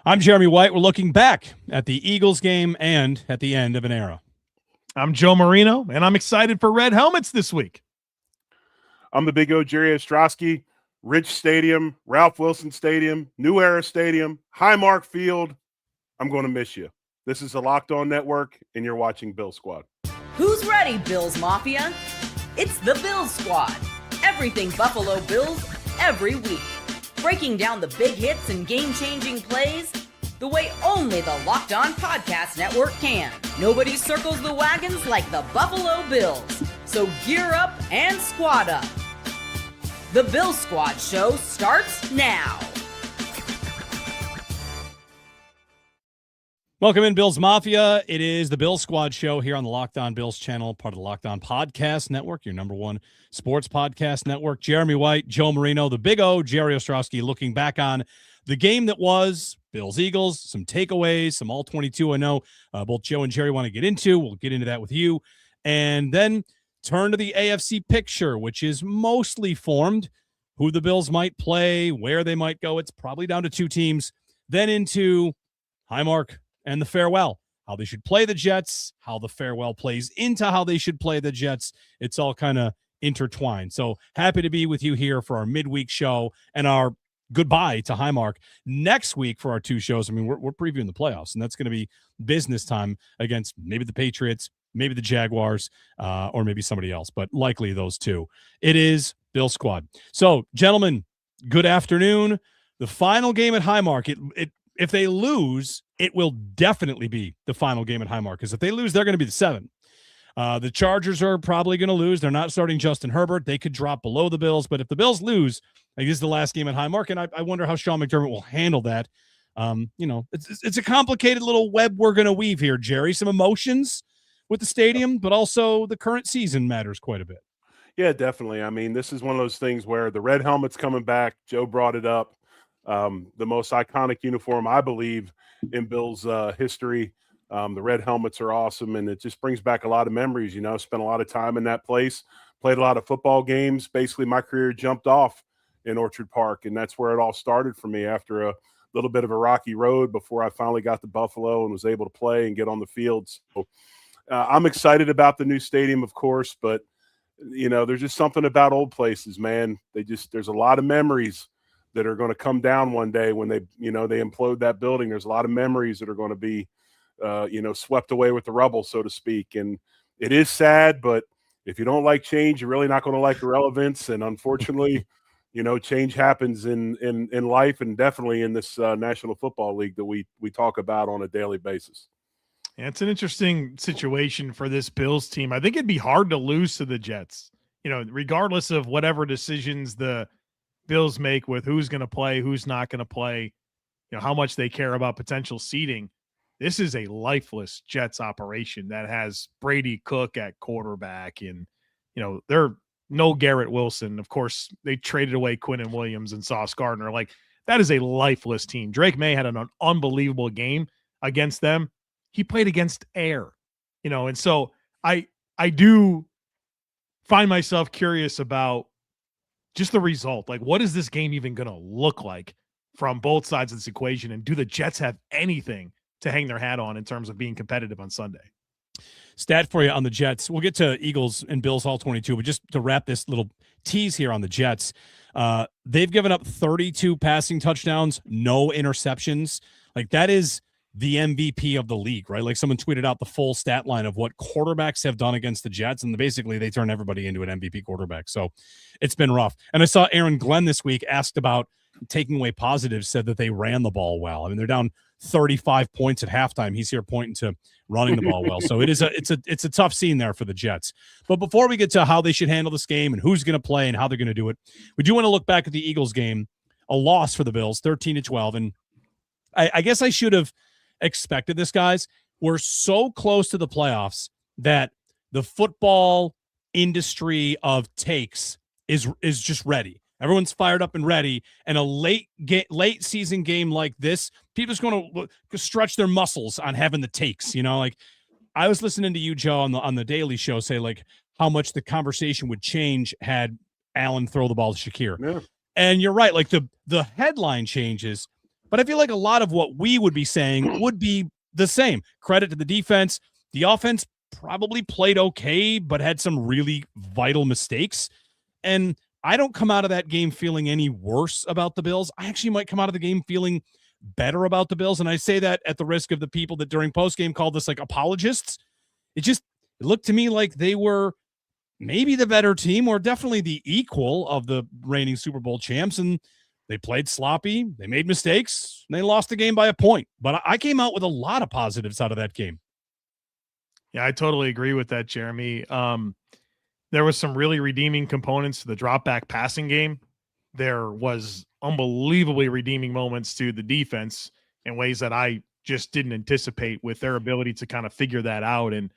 I'm Jeremy White. We're looking back at the Eagles game and at the end of an era. I'm Joe Marino, and I'm excited for red helmets this week. I'm the big O, Jerry Ostroski. Rich Stadium, Ralph Wilson Stadium, New Era Stadium, Highmark Field. I'm going to miss you. This is the Locked On Network, and you're watching Bill Squad. Who's ready, Bills Mafia? It's the Bills Squad. Everything Buffalo Bills, every week. Breaking down the big hits and game-changing plays the way only the Locked On Podcast Network can. Nobody circles the wagons like the Buffalo Bills. So gear up and squad up. The Bills Squad show starts now. Welcome in, Bills Mafia. It is the Bills Squad show here on the Locked On Bills channel, part of the Locked On Podcast Network, your number one sports podcast network. Jeremy White, Joe Marino, the big O, Jerry Ostroski, looking back on the game that was Bills-Eagles, some takeaways, some all-22 I know both Joe and Jerry want to get into. We'll get into that with you. And then turn to the AFC picture, which is mostly formed, who the Bills might play, where they might go. It's probably down to two teams. Then into Highmark and the farewell, how they should play the Jets, how the farewell plays into how they should play the Jets. It's all kind of intertwined. So happy to be with you here for our midweek show and our goodbye to Highmark next week for our two shows. I mean, we're previewing the playoffs, and that's going to be business time against maybe the Patriots, maybe the Jaguars, or maybe somebody else, but likely those two. It is Bill Squad. So, gentlemen, good afternoon. The final game at Highmark, if they lose, it will definitely be the final game at Highmark, because if they lose, they're going to be the 7. The Chargers are probably going to lose. They're not starting Justin Herbert. They could drop below the Bills, but if the Bills lose, like, this is the last game at Highmark, and I wonder how Sean McDermott will handle that. It's a complicated little web we're going to weave here, Jerry. Some emotions with the stadium, but also the current season matters quite a bit. Yeah, definitely. I mean, this is one of those things where the red helmet's coming back. Joe brought it up. The most iconic uniform, I believe, in Bills history. The red helmets are awesome, and it just brings back a lot of memories. You know, spent a lot of time in that place, played a lot of football games. Basically, my career jumped off in Orchard Park, and that's where it all started for me after a little bit of a rocky road before I finally got to Buffalo and was able to play and get on the field. So I'm excited about the new stadium, of course, but, you know, there's just something about old places, man. There's a lot of memories that are going to come down one day when they implode that building. There's a lot of memories that are going to be, swept away with the rubble, so to speak. And it is sad, but if you don't like change, you're really not going to like irrelevance. And unfortunately, change happens in life, and definitely in this National Football League that we talk about on a daily basis. Yeah, it's an interesting situation for this Bills team. I think it'd be hard to lose to the Jets, regardless of whatever decisions the Bills make with who's going to play, who's not going to play, how much they care about potential seeding. This is a lifeless Jets operation that has Brady, Cook at quarterback, and, they're no Garrett Wilson. Of course, they traded away Quinnen Williams and Sauce Gardner. Like, that is a lifeless team. Drake May had an unbelievable game against them. He played against air, and so I do find myself curious about just the result. Like, what is this game even going to look like from both sides of this equation? And do the Jets have anything to hang their hat on in terms of being competitive on Sunday? Stat for you on the Jets. We'll get to Eagles and Bills all 22, but just to wrap this little tease here on the Jets, they've given up 32 passing touchdowns, no interceptions. Like, that is the MVP of the league, right? Like, someone tweeted out the full stat line of what quarterbacks have done against the Jets, and basically they turn everybody into an MVP quarterback. So it's been rough. And I saw Aaron Glenn this week asked about taking away positives, said that they ran the ball well. I mean, they're down 35 points at halftime. He's here pointing to running the ball well. So it's a tough scene there for the Jets. But before we get to how they should handle this game and who's going to play and how they're going to do it, we do want to look back at the Eagles game, a loss for the Bills, 13-12. And I guess I should have expected this, guys. We're so close to the playoffs that the football industry of takes is just ready. Everyone's fired up and ready, and a late season game like this, people just going to stretch their muscles on having the takes. Like, I was listening to you, Joe, on the Daily Show, say like how much the conversation would change had Allen throw the ball to Shakir. Yeah. And you're right, like the headline changes, But I feel like a lot of what we would be saying would be the same. Credit to the defense. The offense probably played okay, but had some really vital mistakes. And I don't come out of that game feeling any worse about the Bills. I actually might come out of the game feeling better about the Bills. And I say that at the risk of the people that during postgame called us like apologists. It looked to me like they were maybe the better team or definitely the equal of the reigning Super Bowl champs. And they played sloppy. They made mistakes. And they lost the game by a point. But I came out with a lot of positives out of that game. Yeah, I totally agree with that, Jeremy. There was some really redeeming components to the drop back passing game. There was unbelievably redeeming moments to the defense in ways that I just didn't anticipate with their ability to kind of figure that out. And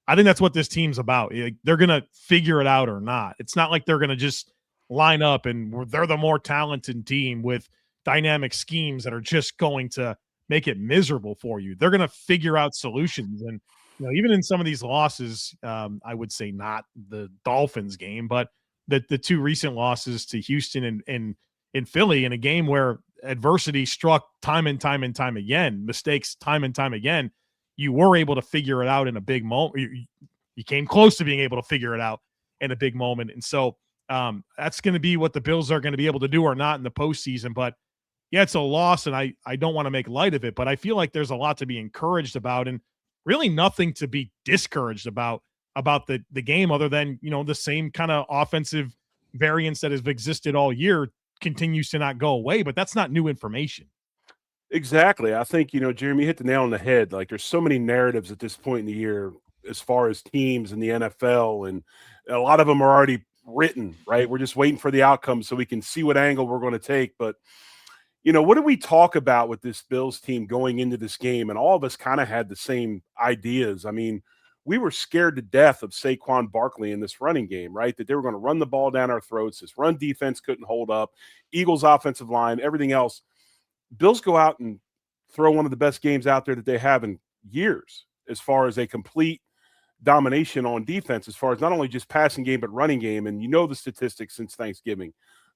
I think that's what this team's about. They're going to figure it out or not. It's not like they're going to just line up and they're the more talented team with dynamic schemes that are just going to make it miserable for you. They're going to figure out solutions. And even in some of these losses, I would say not the Dolphins game, but the two recent losses to Houston and Philly in a game where adversity struck time and time and time again, mistakes time and time again, you were able to figure it out in a big moment. You came close to being able to figure it out in a big moment. And so that's going to be what the Bills are going to be able to do or not in the postseason. But yeah, it's a loss, and I don't want to make light of it, but I feel like there's a lot to be encouraged about and really nothing to be discouraged about the game other than, the same kind of offensive variance that has existed all year continues to not go away, but that's not new information. Exactly. I think, Jeremy hit the nail on the head. Like there's so many narratives at this point in the year as far as teams in the NFL, and a lot of them are already written, right? We're just waiting for the outcome so we can see what angle we're going to take. But, what did we talk about with this Bills team going into this game? And all of us kind of had the same ideas. I mean, we were scared to death of Saquon Barkley in this running game, right? That they were going to run the ball down our throats. This run defense couldn't hold up. Eagles offensive line, everything else. Bills go out and throw one of the best games out there that they have in years as far as a complete domination on defense, as far as not only just passing game, but running game. And the statistics since Thanksgiving.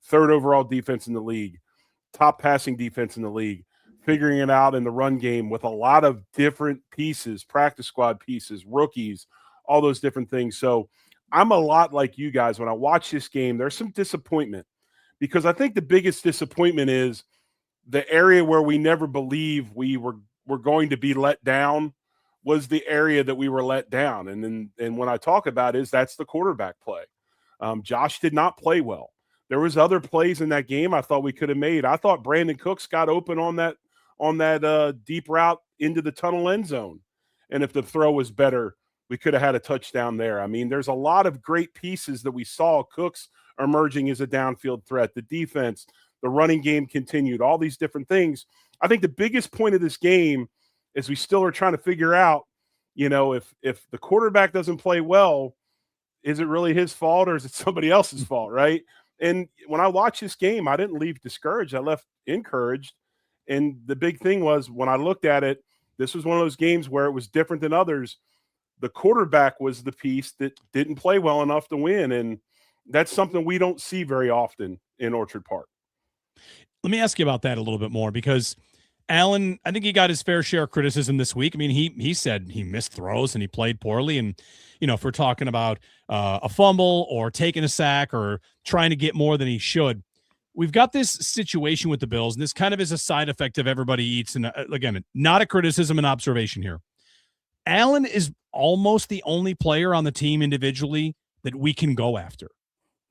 3rd overall defense in the league, top passing defense in the league, figuring it out in the run game with a lot of different pieces, practice squad pieces, rookies, all those different things. So I'm a lot like you guys. When I watch this game, there's some disappointment because I think the biggest disappointment is the area where we never believed we were going to be let down was the area that we were let down. And when I talk about it, that's the quarterback play. Josh did not play well. There was other plays in that game I thought we could have made. I thought Brandon Cooks got open on that deep route into the tunnel end zone. And if the throw was better, we could have had a touchdown there. I mean, there's a lot of great pieces that we saw. Cooks emerging as a downfield threat. The defense, the running game continued, all these different things. I think the biggest point of this game is we still are trying to figure out, if the quarterback doesn't play well, is it really his fault or is it somebody else's fault, right? And when I watched this game, I didn't leave discouraged. I left encouraged. And the big thing was when I looked at it, this was one of those games where it was different than others. The quarterback was the piece that didn't play well enough to win. And that's something we don't see very often in Orchard Park. Let me ask you about that a little bit more because Allen, I think he got his fair share of criticism this week. I mean, he said he missed throws and he played poorly. And, if we're talking about a fumble or taking a sack or trying to get more than he should, we've got this situation with the Bills, and this kind of is a side effect of everybody eats. And again, not a criticism and observation here. Allen is almost the only player on the team individually that we can go after,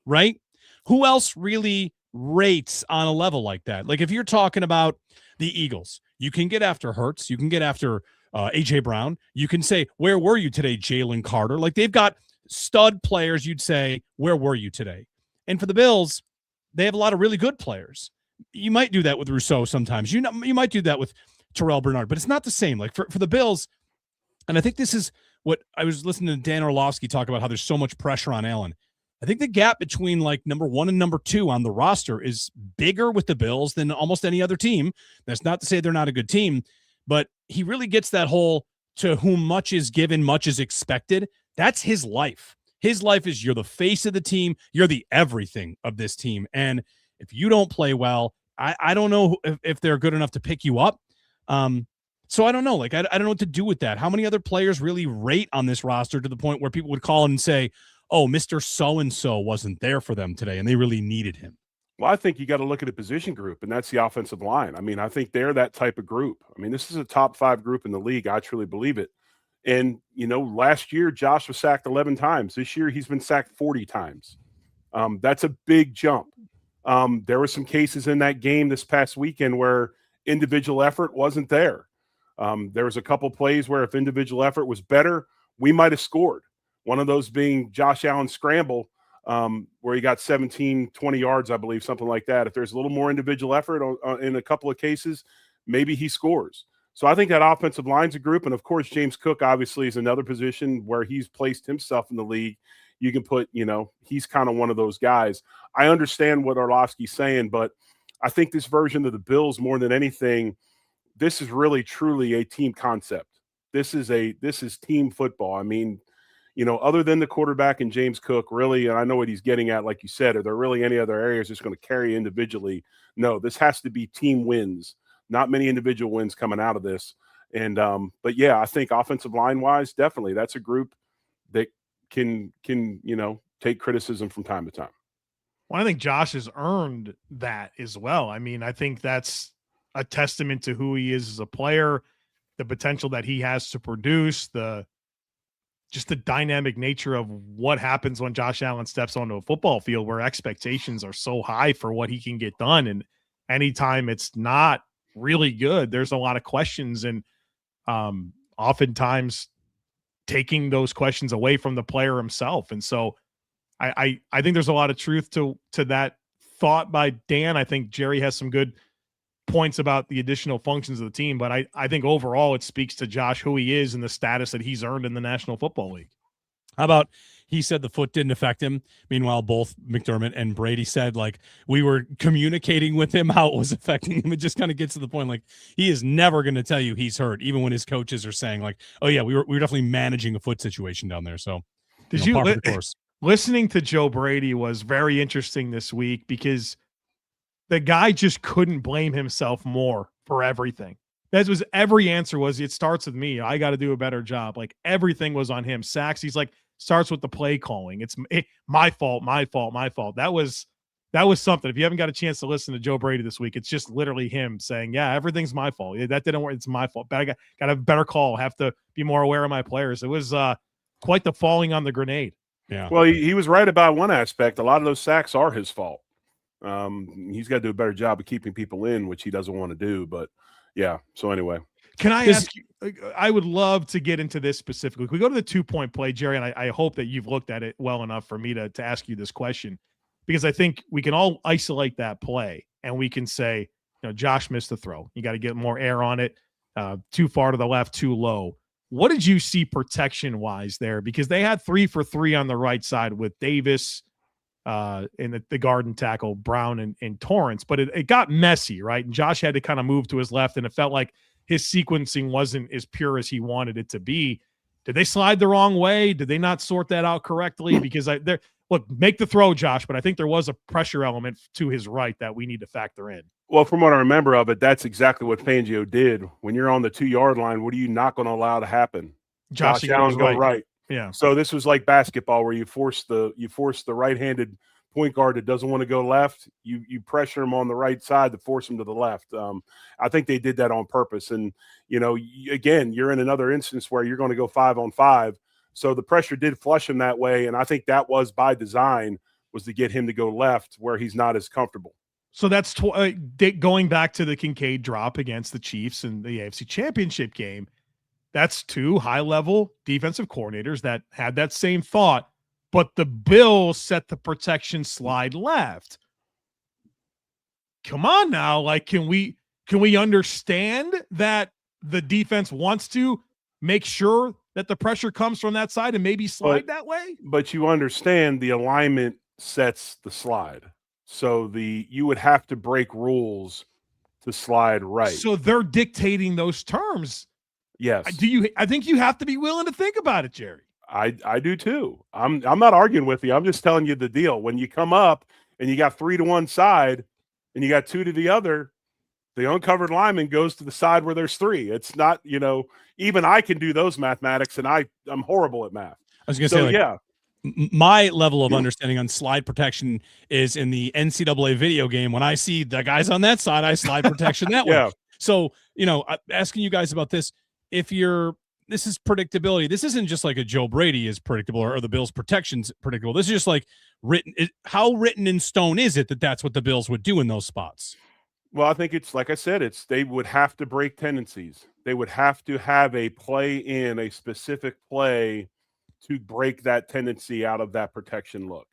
right? Who else really rates on a level like that? Like if you're talking about the Eagles, you can get after Hurts, you can get after A.J. Brown, you can say, where were you today, Jalen Carter? Like they've got stud players, you'd say, where were you today? And for the Bills, they have a lot of really good players. You might do that with Rousseau sometimes. You might do that with Terrell Bernard, but it's not the same. Like for the Bills, and I think this is what I was listening to Dan Orlovsky talk about, how there's so much pressure on Allen. I think the gap between like number 1 and number 2 on the roster is bigger with the Bills than almost any other team. That's not to say they're not a good team, but he really gets that whole to whom much is given, much is expected. That's his life. His life is you're the face of the team. You're the everything of this team. And if you don't play well, I don't know if they're good enough to pick you up. So I don't know. Like, I don't know what to do with that. How many other players really rate on this roster to the point where people would call and say, oh, Mr. So-and-so wasn't there for them today, and they really needed him? Well, I think you got to look at a position group, and that's the offensive line. I mean, I think they're that type of group. I mean, this is a top 5 group in the league. I truly believe it. And, last year, Josh was sacked 11 times. This year, he's been sacked 40 times. That's a big jump. There were some cases in that game this past weekend where individual effort wasn't there. There was a couple plays where if individual effort was better, we might have scored. One of those being Josh Allen's scramble, where he got 17, 20 yards, I believe, something like that. If there's a little more individual effort in a couple of cases, maybe he scores. So I think that offensive line's a group. And, of course, James Cook obviously is another position where he's placed himself in the league. You can put, he's kind of one of those guys. I understand what Orlovsky's saying, but I think this version of the Bills, more than anything, this is really truly a team concept. This is team football. I mean, other than the quarterback and James Cook, really, and I know what he's getting at, like you said, are there really any other areas that's going to carry individually? No, this has to be team wins, not many individual wins coming out of this. And, but yeah, I think offensive line wise, definitely that's a group that can take criticism from time to time. Well, I think Josh has earned that as well. I mean, I think that's a testament to who he is as a player, the potential that he has to produce, just the dynamic nature of what happens when Josh Allen steps onto a football field where expectations are so high for what he can get done. And anytime it's not really good, there's a lot of questions, and oftentimes taking those questions away from the player himself. And so I think there's a lot of truth to that thought by Dan. I think Jerry has some good points about the additional functions of the team, but I think overall it speaks to Josh, who he is and the status that he's earned in the National Football League. How about he said the foot didn't affect him? Meanwhile, both McDermott and Brady said, like, we were communicating with him how it was affecting him. It just kind of gets to the point, like, he is never going to tell you he's hurt, even when his coaches are saying, like, oh yeah, we were definitely managing a foot situation down there. So listening to Joe Brady was very interesting this week because the guy just couldn't blame himself more for everything. That was every answer was, it starts with me. I got to do a better job. Like, everything was on him. Sacks, he's like, starts with the play calling. It's my fault. That was something. If you haven't got a chance to listen to Joe Brady this week, it's just literally him saying, yeah, everything's my fault. That didn't work. It's my fault. But I got a better call. Have to be more aware of my players. It was quite the falling on the grenade. Yeah. Well, he was right about one aspect. A lot of those sacks are his fault. He's got to do a better job of keeping people in, which he doesn't want to do. But yeah. So anyway, can I ask you? I would love to get into this specifically. Can we go to the 2-point play, Jerry? And I hope that you've looked at it well enough for me to ask you this question, because I think we can all isolate that play and we can say, Josh missed the throw. You got to get more air on it. Too far to the left, too low. What did you see protection wise there? Because they had 3 for 3 on the right side with Davis and the guard and tackle, Brown and Torrance, but it got messy, right? And Josh had to kind of move to his left, and it felt like his sequencing wasn't as pure as he wanted it to be. Did they slide the wrong way? Did they not sort that out correctly? Because make the throw, Josh, but I think there was a pressure element to his right that we need to factor in. Well, from what I remember of it, that's exactly what Fangio did. When you're on the 2-yard line, what are you not going to allow to happen? Josh Allen's going right. Yeah. So this was like basketball where you force the right-handed point guard that doesn't want to go left. You pressure him on the right side to force him to the left. I think they did that on purpose. And, again, you're in another instance where you're going to go 5-on-5. So the pressure did flush him that way. And I think that was by design, was to get him to go left where he's not as comfortable. So that's going back to the Kincaid drop against the Chiefs in the AFC Championship game. That's 2 high-level defensive coordinators that had that same thought, but the Bills set the protection slide left. Come on now, like, can we understand that the defense wants to make sure that the pressure comes from that side and maybe slide that way? But you understand the alignment sets the slide. So you would have to break rules to slide right. So they're dictating those terms. Yes. I think you have to be willing to think about it, Jerry. I do too. I'm not arguing with you. I'm just telling you the deal. When you come up and you got 3 to one side, and you got 2 to the other, the uncovered lineman goes to the side where there's 3. It's not, even I can do those mathematics, and I'm horrible at math. I was going to say, yeah. My level of understanding on slide protection is in the NCAA video game. When I see the guys on that side, I slide protection that way. So, asking you guys about this, this is predictability. This isn't just like a Joe Brady is predictable or the Bills' protection's predictable. This is just like how written in stone is it that that's what the Bills would do in those spots? Well, I think it's like I said, they would have to break tendencies. They would have to have a specific play to break that tendency out of that protection look.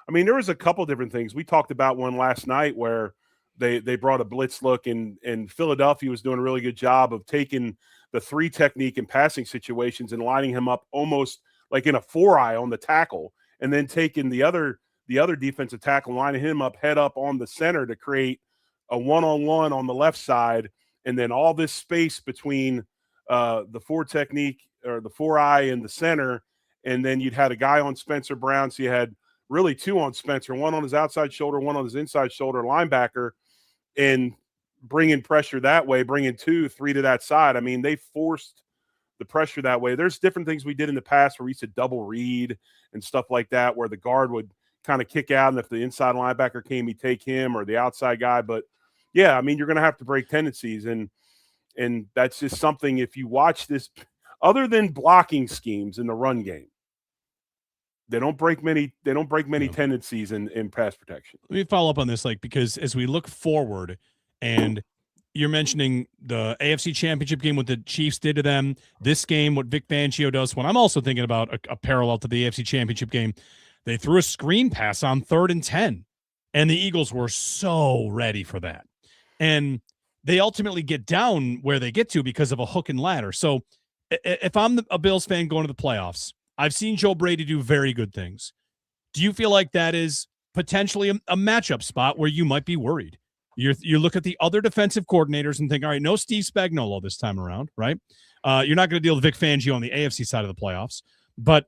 I mean, there was a couple different things. We talked about one last night where they brought a blitz look, and Philadelphia was doing a really good job of taking the 3 technique in passing situations and lining him up almost like in a 4-eye on the tackle, and then taking the other defensive tackle, lining him up head up on the center to create a 1-on-1 on the left side, and then all this space between the 4 technique or the 4-eye and the center, and then you'd had a guy on Spencer Brown, so you had really 2 on Spencer, 1 on his outside shoulder, 1 on his inside shoulder, linebacker, and bringing pressure that way, bringing 2, 3 to that side. I mean, they forced the pressure that way. There's different things we did in the past where we used to double read and stuff like that, where the guard would kind of kick out, and if the inside linebacker came, he'd take him, or the outside guy. But yeah, I mean, you're going to have to break tendencies, and that's just something. If you watch this, other than blocking schemes in the run game, they don't break many tendencies in pass protection. Let me follow up on this, because as we look forward, and you're mentioning the AFC Championship game, what the Chiefs did to them, this game, what Vic Fangio does. When I'm also thinking about a parallel to the AFC Championship game, they threw a screen pass on 3rd and 10, and the Eagles were so ready for that. And they ultimately get down where they get to because of a hook and ladder. So if I'm a Bills fan going to the playoffs, I've seen Joe Brady do very good things. Do you feel like that is potentially a matchup spot where you might be worried? You look at the other defensive coordinators and think, all right, no Steve Spagnuolo this time around, right? You're not going to deal with Vic Fangio on the AFC side of the playoffs. But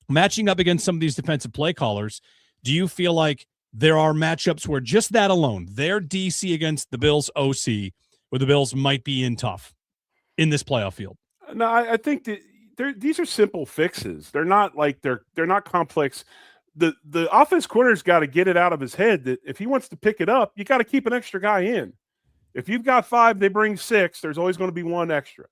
matching up against some of these defensive play callers, do you feel like there are matchups where just that alone, their DC against the Bills OC, where the Bills might be in tough in this playoff field? No, I think that these are simple fixes. They're not like they're not complex. The offense coordinator's got to get it out of his head that if he wants to pick it up, you got to keep an extra guy in. If you've got 5, they bring 6. There's always going to be 1 extra.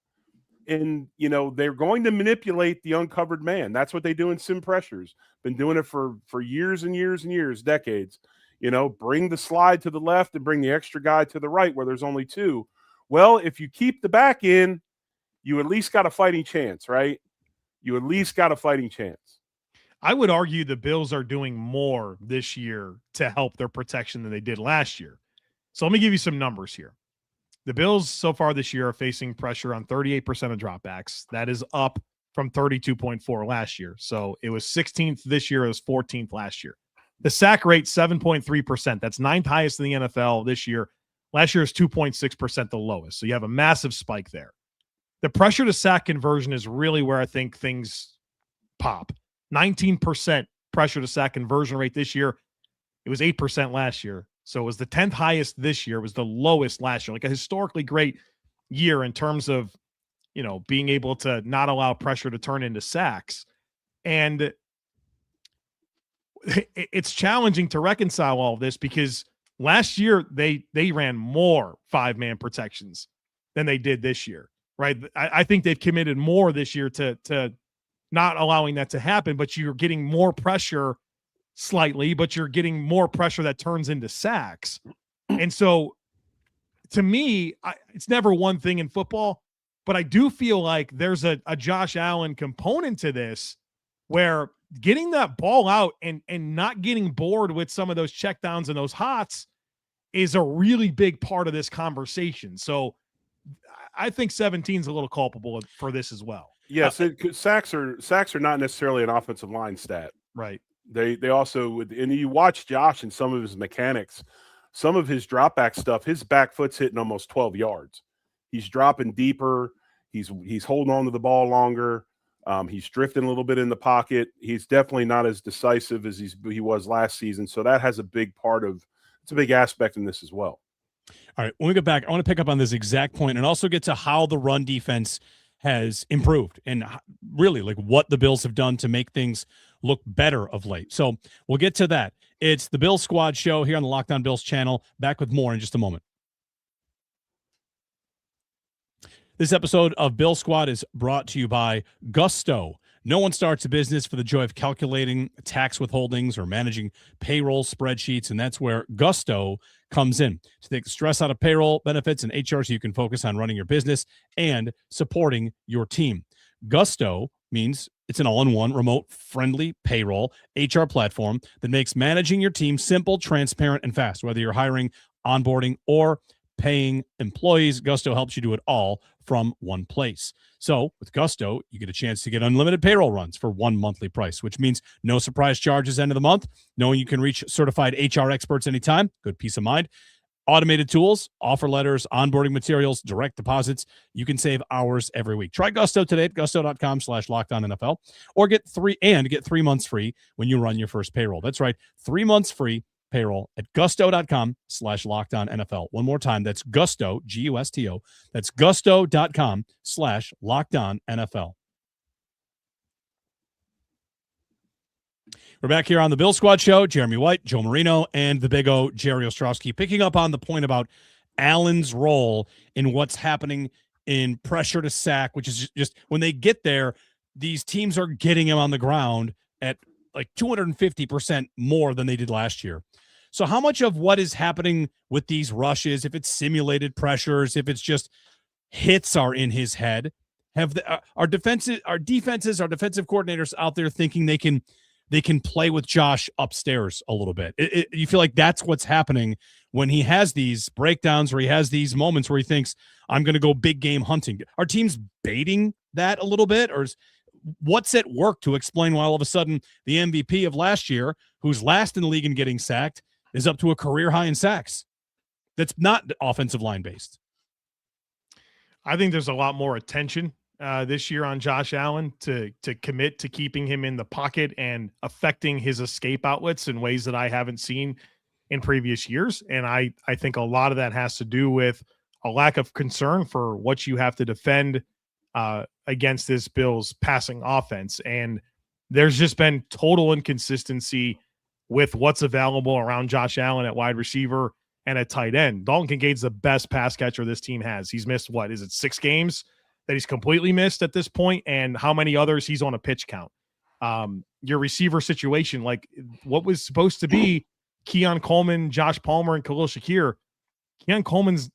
And, they're going to manipulate the uncovered man. That's what they do in sim pressures. Been doing it for years and years and years, decades. Bring the slide to the left and bring the extra guy to the right where there's only 2. Well, if you keep the back in, you at least got a fighting chance, right? You at least got a fighting chance. I would argue the Bills are doing more this year to help their protection than they did last year. So let me give you some numbers here. The Bills so far this year are facing pressure on 38% of dropbacks. That is up from 32.4 last year. So it was 16th this year. It was 14th last year. The sack rate, 7.3%. That's 9th highest in the NFL this year. Last year is 2.6%, the lowest. So you have a massive spike there. The pressure to sack conversion is really where I think things pop. 19% pressure to sack conversion rate this year. It was 8% last year. So it was the 10th highest this year. It was the lowest last year. Like a historically great year in terms of, being able to not allow pressure to turn into sacks. And it's challenging to reconcile all of this because last year they ran more 5-man protections than they did this year. Right. I think they've committed more this year to not allowing that to happen, but you're getting more pressure slightly, but you're getting more pressure that turns into sacks. And so to me, it's never one thing in football, but I do feel like there's a Josh Allen component to this where getting that ball out and not getting bored with some of those checkdowns and those hots is a really big part of this conversation. So I think 17 is a little culpable for this as well. Yes, sacks are not necessarily an offensive line stat. Right. They also, and you watch Josh and some of his mechanics, some of his drop back stuff, his back foot's hitting almost 12 yards. He's dropping deeper. He's holding on to the ball longer. He's drifting a little bit in the pocket. He's definitely not as decisive as he was last season. So that has a big part of it's a big aspect in this as well. All right, when we get back, I want to pick up on this exact point and also get to how the run defense has improved and really like what the Bills have done to make things look better of late. So we'll get to that. It's the Bills Squad show here on the Locked On Bills channel. Back with more in just a moment. This episode of Bill Squad is brought to you by Gusto. No one starts a business for the joy of calculating tax withholdings or managing payroll spreadsheets, and that's where Gusto comes in to take the stress out of payroll, benefits, and HR so you can focus on running your business and supporting your team. Gusto means it's an all-in-one, remote-friendly payroll HR platform that makes managing your team simple, transparent, and fast. Whether you're hiring, onboarding, or paying employees, Gusto helps you do it all from one place. So with Gusto, you get a chance to get unlimited payroll runs for one monthly price, which means no surprise charges end of the month, knowing you can reach certified HR experts anytime, good peace of mind, automated tools, offer letters, onboarding materials, direct deposits. You can save hours every week. Try Gusto today at gusto.com/LockedOnNFL or get 3 months free when you run your first payroll. That's right, 3 months free payroll at gusto.com/LockedOnNFL. One more time, that's Gusto, Gusto. That's gusto.com/LockedOnNFL. We're back here on the Bill Squad show. Jeremy White, Joe Marino, and the big O, Jerry Ostroski, picking up on the point about Allen's role in what's happening in pressure to sack, which is just when they get there, these teams are getting him on the ground at like 250% more than they did last year. So how much of what is happening with these rushes, if it's simulated pressures, if it's just hits are in his head, have our defensive coordinators out there thinking they can play with Josh upstairs a little bit? You feel like that's what's happening when he has these breakdowns, where he has these moments where he thinks, I'm going to go big game hunting. Are teams baiting that a little bit, or what's at work to explain why all of a sudden the MVP of last year, who's last in the league in getting sacked, is up to a career high in sacks? That's not offensive line based. I think there's a lot more attention this year on Josh Allen to commit to keeping him in the pocket and affecting his escape outlets in ways that I haven't seen in previous years. And I think a lot of that has to do with a lack of concern for what you have to defend against this Bills passing offense. And there's just been total inconsistency with what's available around Josh Allen at wide receiver and at tight end. Dalton Kincaid's the best pass catcher this team has. He's missed, 6 games that he's completely missed at this point, and how many others he's on a pitch count. Your receiver situation, like what was supposed to be Keon Coleman, Josh Palmer, and Khalil Shakir, Keon Coleman's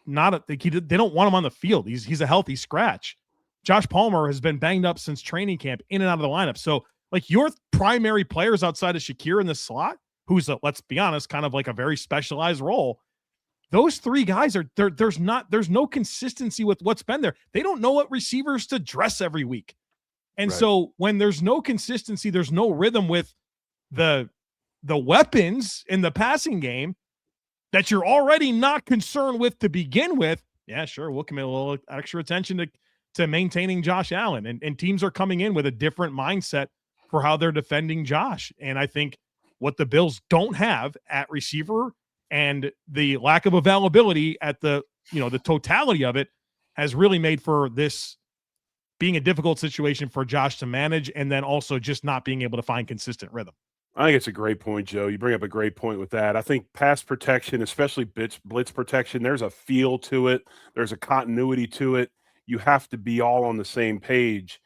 not they don't want him on the field. He's a healthy scratch. Josh Palmer has been banged up since training camp, in and out of the lineup. So like your primary players outside of Shakir in the slot, who's let's be honest, kind of like a very specialized role. Those 3 guys there's no consistency with what's been there. They don't know what receivers to dress every week. And Right. So when there's no consistency, there's no rhythm with the weapons in the passing game that you're already not concerned with to begin with. Yeah, sure. We'll commit a little extra attention to maintaining Josh Allen, and teams are coming in with a different mindset for how they're defending Josh. And I think what the Bills don't have at receiver and the lack of availability at the totality of it has really made for this being a difficult situation for Josh to manage, and then also just not being able to find consistent rhythm. I think it's a great point, Joe. You bring up a great point with that. I think pass protection, especially blitz protection, there's a feel to it. There's a continuity to it. You have to be all on the same page,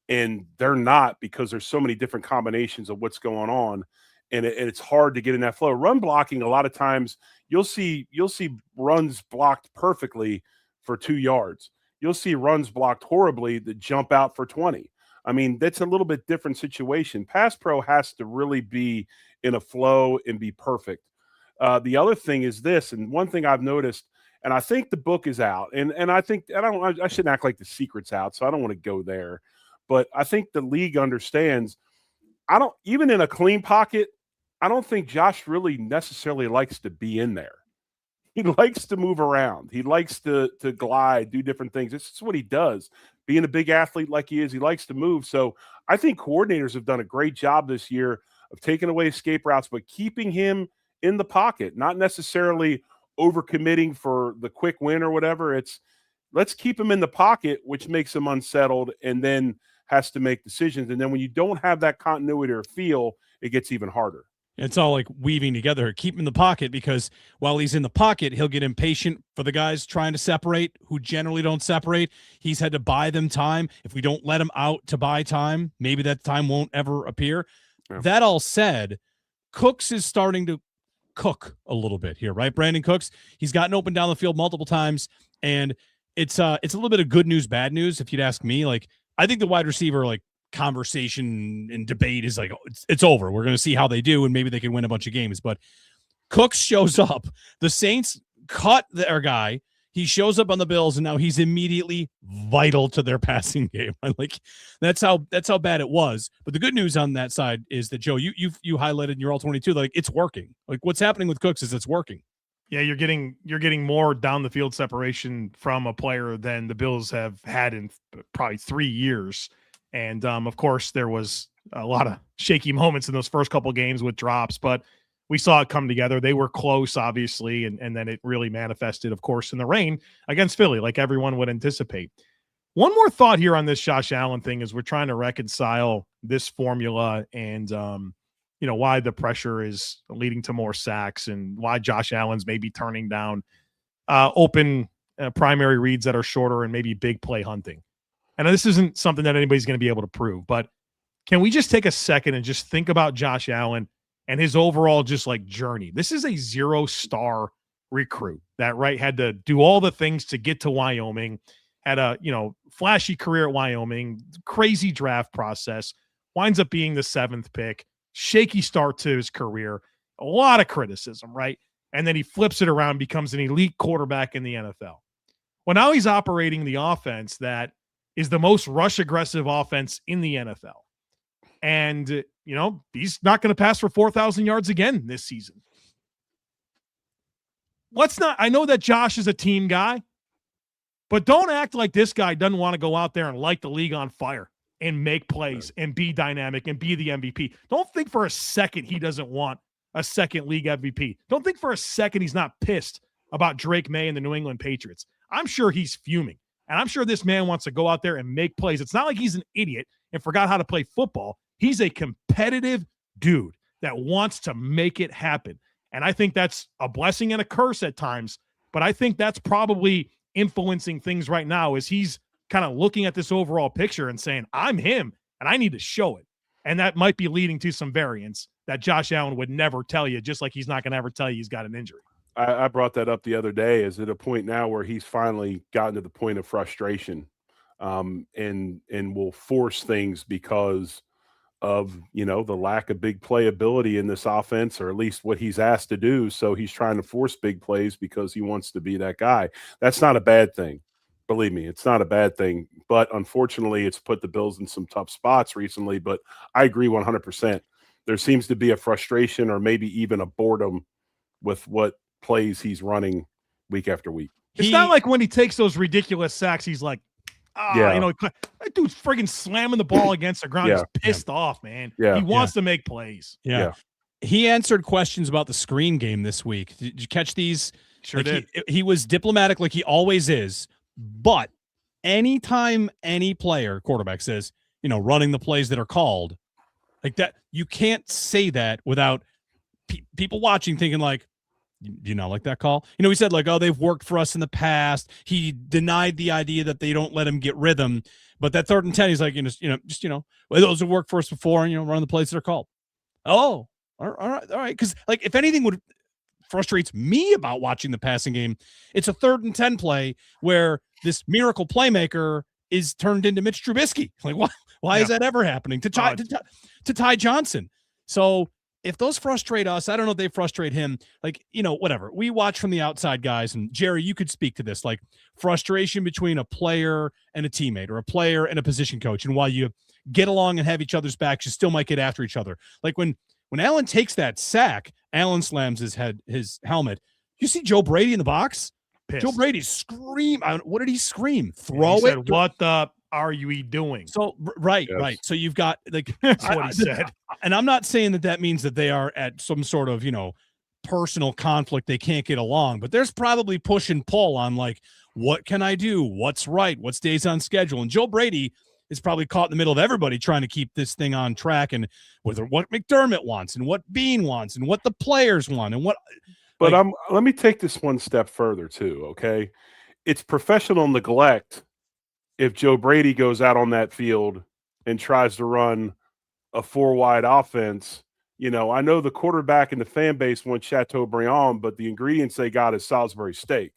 and they're not, because there's so many different combinations of what's going on, and it's hard to get in that flow. Run blocking, a lot of times you'll see runs blocked perfectly for 2 yards. You'll see runs blocked horribly that jump out for 20. I mean, that's a little bit different situation. Pass pro has to really be in a flow and be perfect. The other thing is this, and one thing I've noticed, and I think the book is out, and I think I shouldn't act like the secret's out, so I don't want to go there. But I think the league understands. Even in a clean pocket, I don't think Josh really necessarily likes to be in there. He likes to move around. He likes to glide, do different things. This is what he does. Being a big athlete like he is, he likes to move. So I think coordinators have done a great job this year of taking away escape routes, but keeping him in the pocket, not necessarily overcommitting for the quick win or whatever. It's let's keep him in the pocket, which makes him unsettled and then has to make decisions. And then when you don't have that continuity or feel, it gets even harder. It's all like weaving together. Keep him in the pocket, because while he's in the pocket, he'll get impatient for the guys trying to separate who generally don't separate. He's had to buy them time. If we don't let him out to buy time, maybe that time won't ever appear. Yeah. That all said, Cooks is starting to cook a little bit here, right? Brandon Cooks, he's gotten open down the field multiple times, and it's a little bit of good news, bad news, if you'd ask me. Like, I think the wide receiver, like, conversation and debate is like, it's over. We're going to see how they do, and maybe they can win a bunch of games. But Cooks shows up. The Saints cut their guy. He shows up on the Bills, and now he's immediately vital to their passing game. Like, that's how bad it was. But the good news on that side is that, Joe, you highlighted in your all 22, like, it's working. Like, what's happening with Cooks is it's working. Yeah, you're getting more down the field separation from a player than the Bills have had in probably 3 years. And of course, there was a lot of shaky moments in those first couple of games with drops, but we saw it come together. They were close, obviously, and then it really manifested, of course, in the rain against Philly, like everyone would anticipate. One more thought here on this Josh Allen thing is we're trying to reconcile this formula and why the pressure is leading to more sacks and why Josh Allen's maybe turning down open primary reads that are shorter and maybe big play hunting. And this isn't something that anybody's going to be able to prove, but can we just take a second and just think about Josh Allen and his overall just like journey? This is a 0-star recruit that had to do all the things to get to Wyoming, had a, flashy career at Wyoming, crazy draft process, winds up being the 7th pick, shaky start to his career, a lot of criticism, right? And then he flips it around, becomes an elite quarterback in the NFL. Well, now he's operating the offense that is the most rush aggressive offense in the NFL. And, he's not going to pass for 4,000 yards again this season. I know that Josh is a team guy, but don't act like this guy doesn't want to go out there and light the league on fire and make plays and be dynamic and be the MVP. Don't think for a second he doesn't want a second league MVP. Don't think for a second he's not pissed about Drake May and the New England Patriots. I'm sure he's fuming. And I'm sure this man wants to go out there and make plays. It's not like he's an idiot and forgot how to play football. He's a competitive dude that wants to make it happen. And I think that's a blessing and a curse at times. But I think that's probably influencing things right now as he's kind of looking at this overall picture and saying, I'm him and I need to show it. And that might be leading to some variance that Josh Allen would never tell you, just like he's not going to ever tell you he's got an injury. I brought that up the other day. Is at a point now where he's finally gotten to the point of frustration and will force things because of, the lack of big playability in this offense, or at least what he's asked to do. So he's trying to force big plays because he wants to be that guy. That's not a bad thing. Believe me, it's not a bad thing. But unfortunately, it's put the Bills in some tough spots recently. But I agree 100%. There seems to be a frustration or maybe even a boredom with what plays he's running week after week. It's not like when he takes those ridiculous sacks, he's like, that dude's friggin' slamming the ball against the ground. He's pissed off, man. He wants to make plays. Yeah. He answered questions about the screen game this week. Did you catch these? Sure did. He was diplomatic like he always is, but anytime any player, quarterback, says, running the plays that are called, like that, you can't say that without people watching thinking like, do you not like that call? He said like, oh, they've worked for us in the past. He denied the idea that they don't let him get rhythm. But that 3rd and 10, he's like, well, those have worked for us before, and, run the plays that are called. Oh, all right. Because like, if anything would frustrates me about watching the passing game, it's a 3rd and 10 play where this miracle playmaker is turned into Mitch Trubisky. Like, why is that ever happening to Ty Johnson? So if those frustrate us, I don't know if they frustrate him. Like, whatever. We watch from the outside, guys, and Jerry, you could speak to this, like frustration between a player and a teammate, or a player and a position coach. And while you get along and have each other's backs, you still might get after each other. Like when Allen takes that sack, Allen slams his helmet. You see Joe Brady in the box? Pissed. Joe Brady scream. What did he scream? Throw he it. Said, what the are you doing? So right. So you've got like that's what he said. And I'm not saying that means that they are at some sort of personal conflict. They can't get along, but there's probably push and pull on like, what can I do? What's right? What stays on schedule? And Joe Brady is probably caught in the middle of everybody trying to keep this thing on track, and with what McDermott wants and what Bean wants and what the players want and what. But let me take this one step further too. Okay. It's professional neglect if Joe Brady goes out on that field and tries to run a 4-wide offense. You know, I know the quarterback and the fan base want Chateaubriand, but the ingredients they got is Salisbury steak.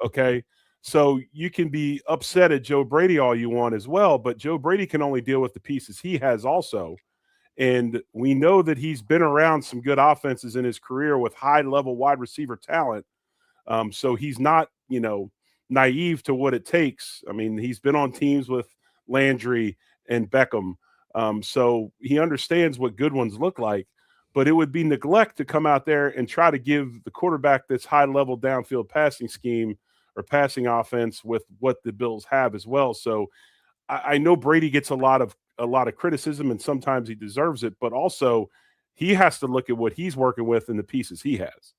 Okay. So you can be upset at Joe Brady all you want as well, but Joe Brady can only deal with the pieces he has also. And we know that he's been around some good offenses in his career with high-level wide receiver talent. So he's not, you know, naive to what it takes. I mean, he's been on teams with Landry and Beckham. So he understands what good ones look like. But it would be neglect to come out there and try to give the quarterback this high-level downfield passing scheme or passing offense with what the Bills have as well. So I know Brady gets a lot of criticism, and sometimes he deserves it, but also he has to look at what he's working with and the pieces he has.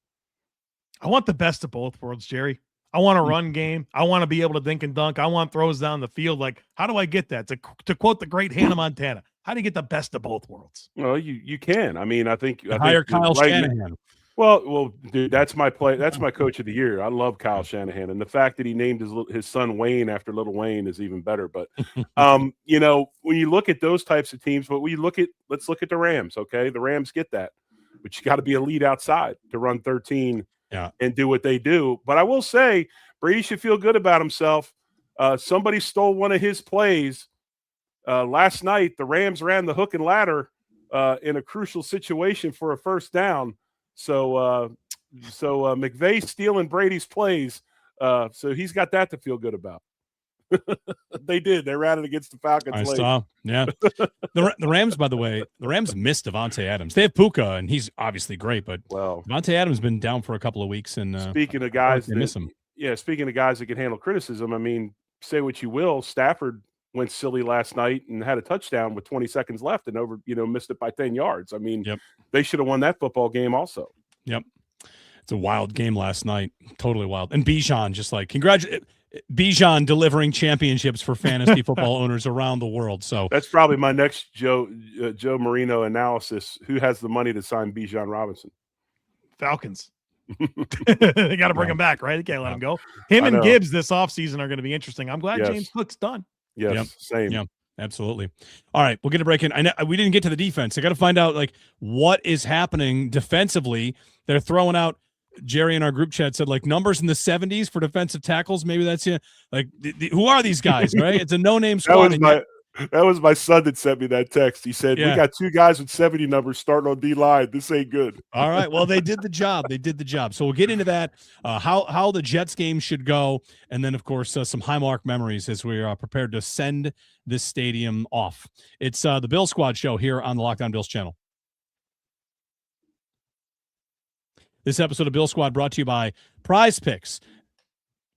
I want the best of both worlds, Jerry. I want a run game. I want to be able to dink and dunk. I want throws down the field. Like, how do I get that? To quote the great Hannah Montana, how do you get the best of both worlds? Well, you can. I mean, I think hire Kyle Shanahan. Well, dude, that's my coach of the year. I love Kyle Shanahan, and the fact that he named his son Wayne after Little Wayne is even better. But you know, when you look at those types of teams, but let's look at the Rams. Okay, the Rams get that, but you got to be a lead outside to run 13 and do what they do. But I will say, Brady should feel good about himself. Somebody stole one of his plays last night. The Rams ran the hook and ladder in a crucial situation for a first down. So McVay stealing Brady's plays. So he's got that to feel good about. They did. They ran it against the Falcons. I saw. Yeah. The Rams, by the way, missed Devontae Adams. They have Puka, and he's obviously great, but Devontae Adams has been down for a couple of weeks. And speaking of guys that miss him. Yeah, speaking of guys that can handle criticism, I mean, say what you will, Stafford went silly last night and had a touchdown with 20 seconds left and missed it by 10 yards. I mean, They should have won that football game also. Yep. It's a wild game last night. Totally wild. And Bijan, just like, Bijan delivering championships for fantasy football owners around the world. So that's probably my next Joe Marino analysis. Who has the money to sign Bijan Robinson? Falcons. They got to bring him back, right? They can't let him go. Him and Gibbs this offseason are going to be interesting. I'm glad James Cook's done. Yes, same. Yeah, absolutely. All right, we'll get a break in. I know we didn't get to the defense. I got to find out like what is happening defensively. They're throwing out. Jerry in our group chat said like numbers in the 70s for defensive tackles. Maybe that's like who are these guys? Right? It's a no-name squad. That was my son that sent me that text. He said, "We got two guys with 70 numbers starting on D line. This ain't good." All right. Well, they did the job. So we'll get into that. How the Jets game should go, and then of course some Highmark memories as we are prepared to send this stadium off. It's the Bill Squad show here on the Locked On Bills channel. This episode of Bill Squad brought to you by Prize Picks.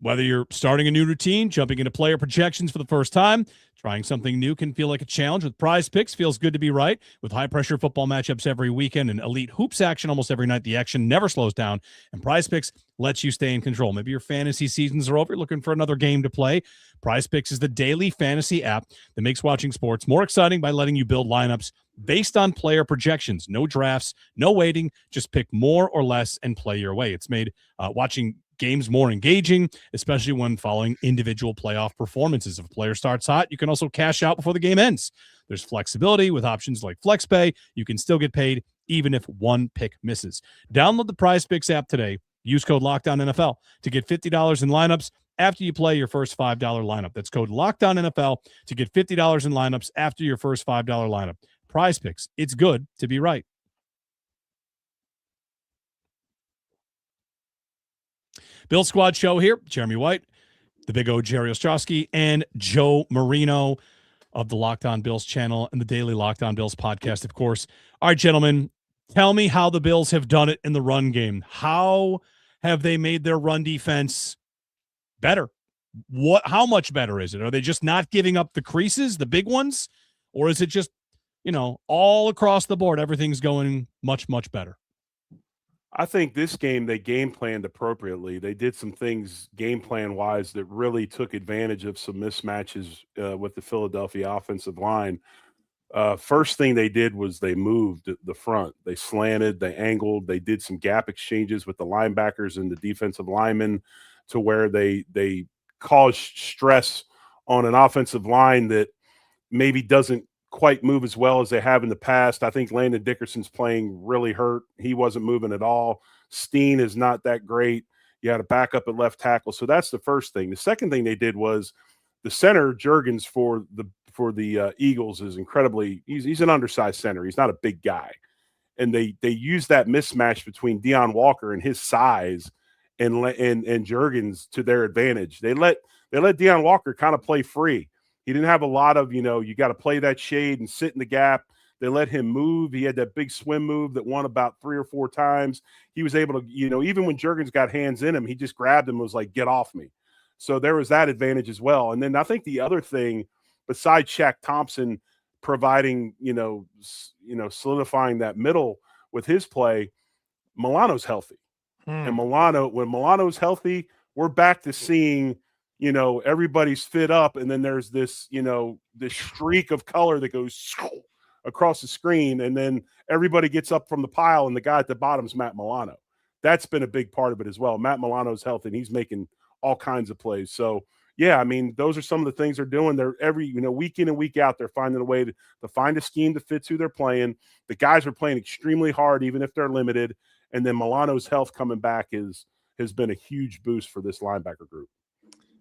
Whether you're starting a new routine, jumping into player projections for the first time, trying something new can feel like a challenge. With Prize Picks, feels good to be right. With high-pressure football matchups every weekend and elite hoops action almost every night, the action never slows down, and Prize Picks lets you stay in control. Maybe your fantasy seasons are over, you're looking for another game to play. Prize Picks is the daily fantasy app that makes watching sports more exciting by letting you build lineups based on player projections. No drafts, no waiting, just pick more or less and play your way. It's made watching games more engaging, especially when following individual playoff performances. If a player starts hot, you can also cash out before the game ends. There's flexibility with options like FlexPay. You can still get paid even if one pick misses. Download the Prize Picks app today. Use code LOCKDOWNNFL to get $50 in lineups after you play your first $5 lineup. That's code LOCKDOWNNFL to get $50 in lineups after your first $5 lineup. Prize Picks. It's good to be right. Bill Squad show here. Jeremy White, the big O Jerry Ostroski, and Joe Marino of the Locked On Bills channel and the daily Locked On Bills podcast, of course. All right, gentlemen, tell me how the Bills have done it in the run game. How have they made their run defense better? How much better is it? Are they just not giving up the creases, the big ones? Or is it just, all across the board, everything's going much, much better? I think this game they game planned appropriately. They did some things game plan wise that really took advantage of some mismatches with the Philadelphia offensive line. First thing they did was they moved the front. They slanted, they angled, they did some gap exchanges with the linebackers and the defensive linemen to where they caused stress on an offensive line that maybe doesn't quite move as well as they have in the past. I think Landon Dickerson's playing really hurt. He wasn't moving at all. Steen is not that great. You had a backup at left tackle. So that's the first thing. The second thing they did was the center, Jurgens, for the Eagles is incredibly – he's an undersized center. He's not a big guy. And they used that mismatch between Deion Walker and his size and Jurgens to their advantage. They let Deion Walker kind of play free. He didn't have a lot of, you got to play that shade and sit in the gap. They let him move. He had that big swim move that won about 3 or 4 times. He was able to, even when Jurgens got hands in him, he just grabbed him and was like, get off me. So there was that advantage as well. And then I think the other thing, besides Shaq Thompson providing, solidifying that middle with his play, Milano's healthy. And when Milano's healthy, we're back to seeing – everybody's fit up, and then there's this, this streak of color that goes across the screen, and then everybody gets up from the pile, and the guy at the bottom is Matt Milano. That's been a big part of it as well. Matt Milano's healthy, and he's making all kinds of plays. So, yeah, I mean, those are some of the things they're doing. They're every, week in and week out, they're finding a way to find a scheme that fits who they're playing. The guys are playing extremely hard, even if they're limited, and then Milano's health coming back has been a huge boost for this linebacker group.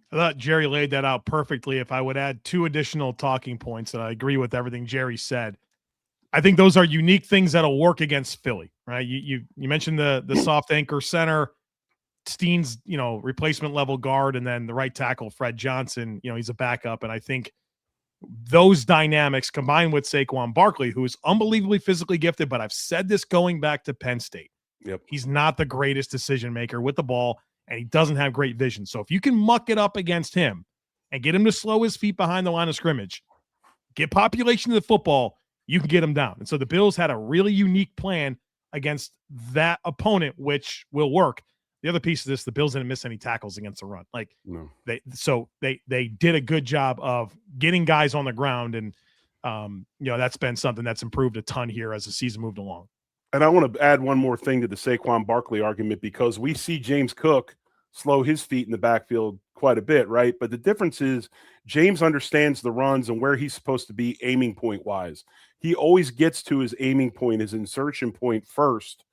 I thought Jerry laid that out perfectly. If I would add 2 additional talking points, and I agree with everything Jerry said, I think those are unique things that'll work against Philly, right? You mentioned the soft anchor center, Steen's, replacement level guard, and then the right tackle, Fred Johnson, he's a backup. And I think those dynamics combined with Saquon Barkley, who is unbelievably physically gifted, but I've said this going back to Penn State. Yep. He's not the greatest decision maker with the ball, and he doesn't have great vision. So if you can muck it up against him and get him to slow his feet behind the line of scrimmage, get population to the football, you can get him down. And so the Bills had a really unique plan against that opponent, which will work. The other piece of this, the Bills didn't miss any tackles against the run. No. They did a good job of getting guys on the ground, and that's been something that's improved a ton here as the season moved along. And I want to add one more thing to the Saquon Barkley argument, because we see James Cook slow his feet in the backfield quite a bit, right? But the difference is James understands the runs and where he's supposed to be aiming point wise. He always gets to his aiming point, his insertion point first,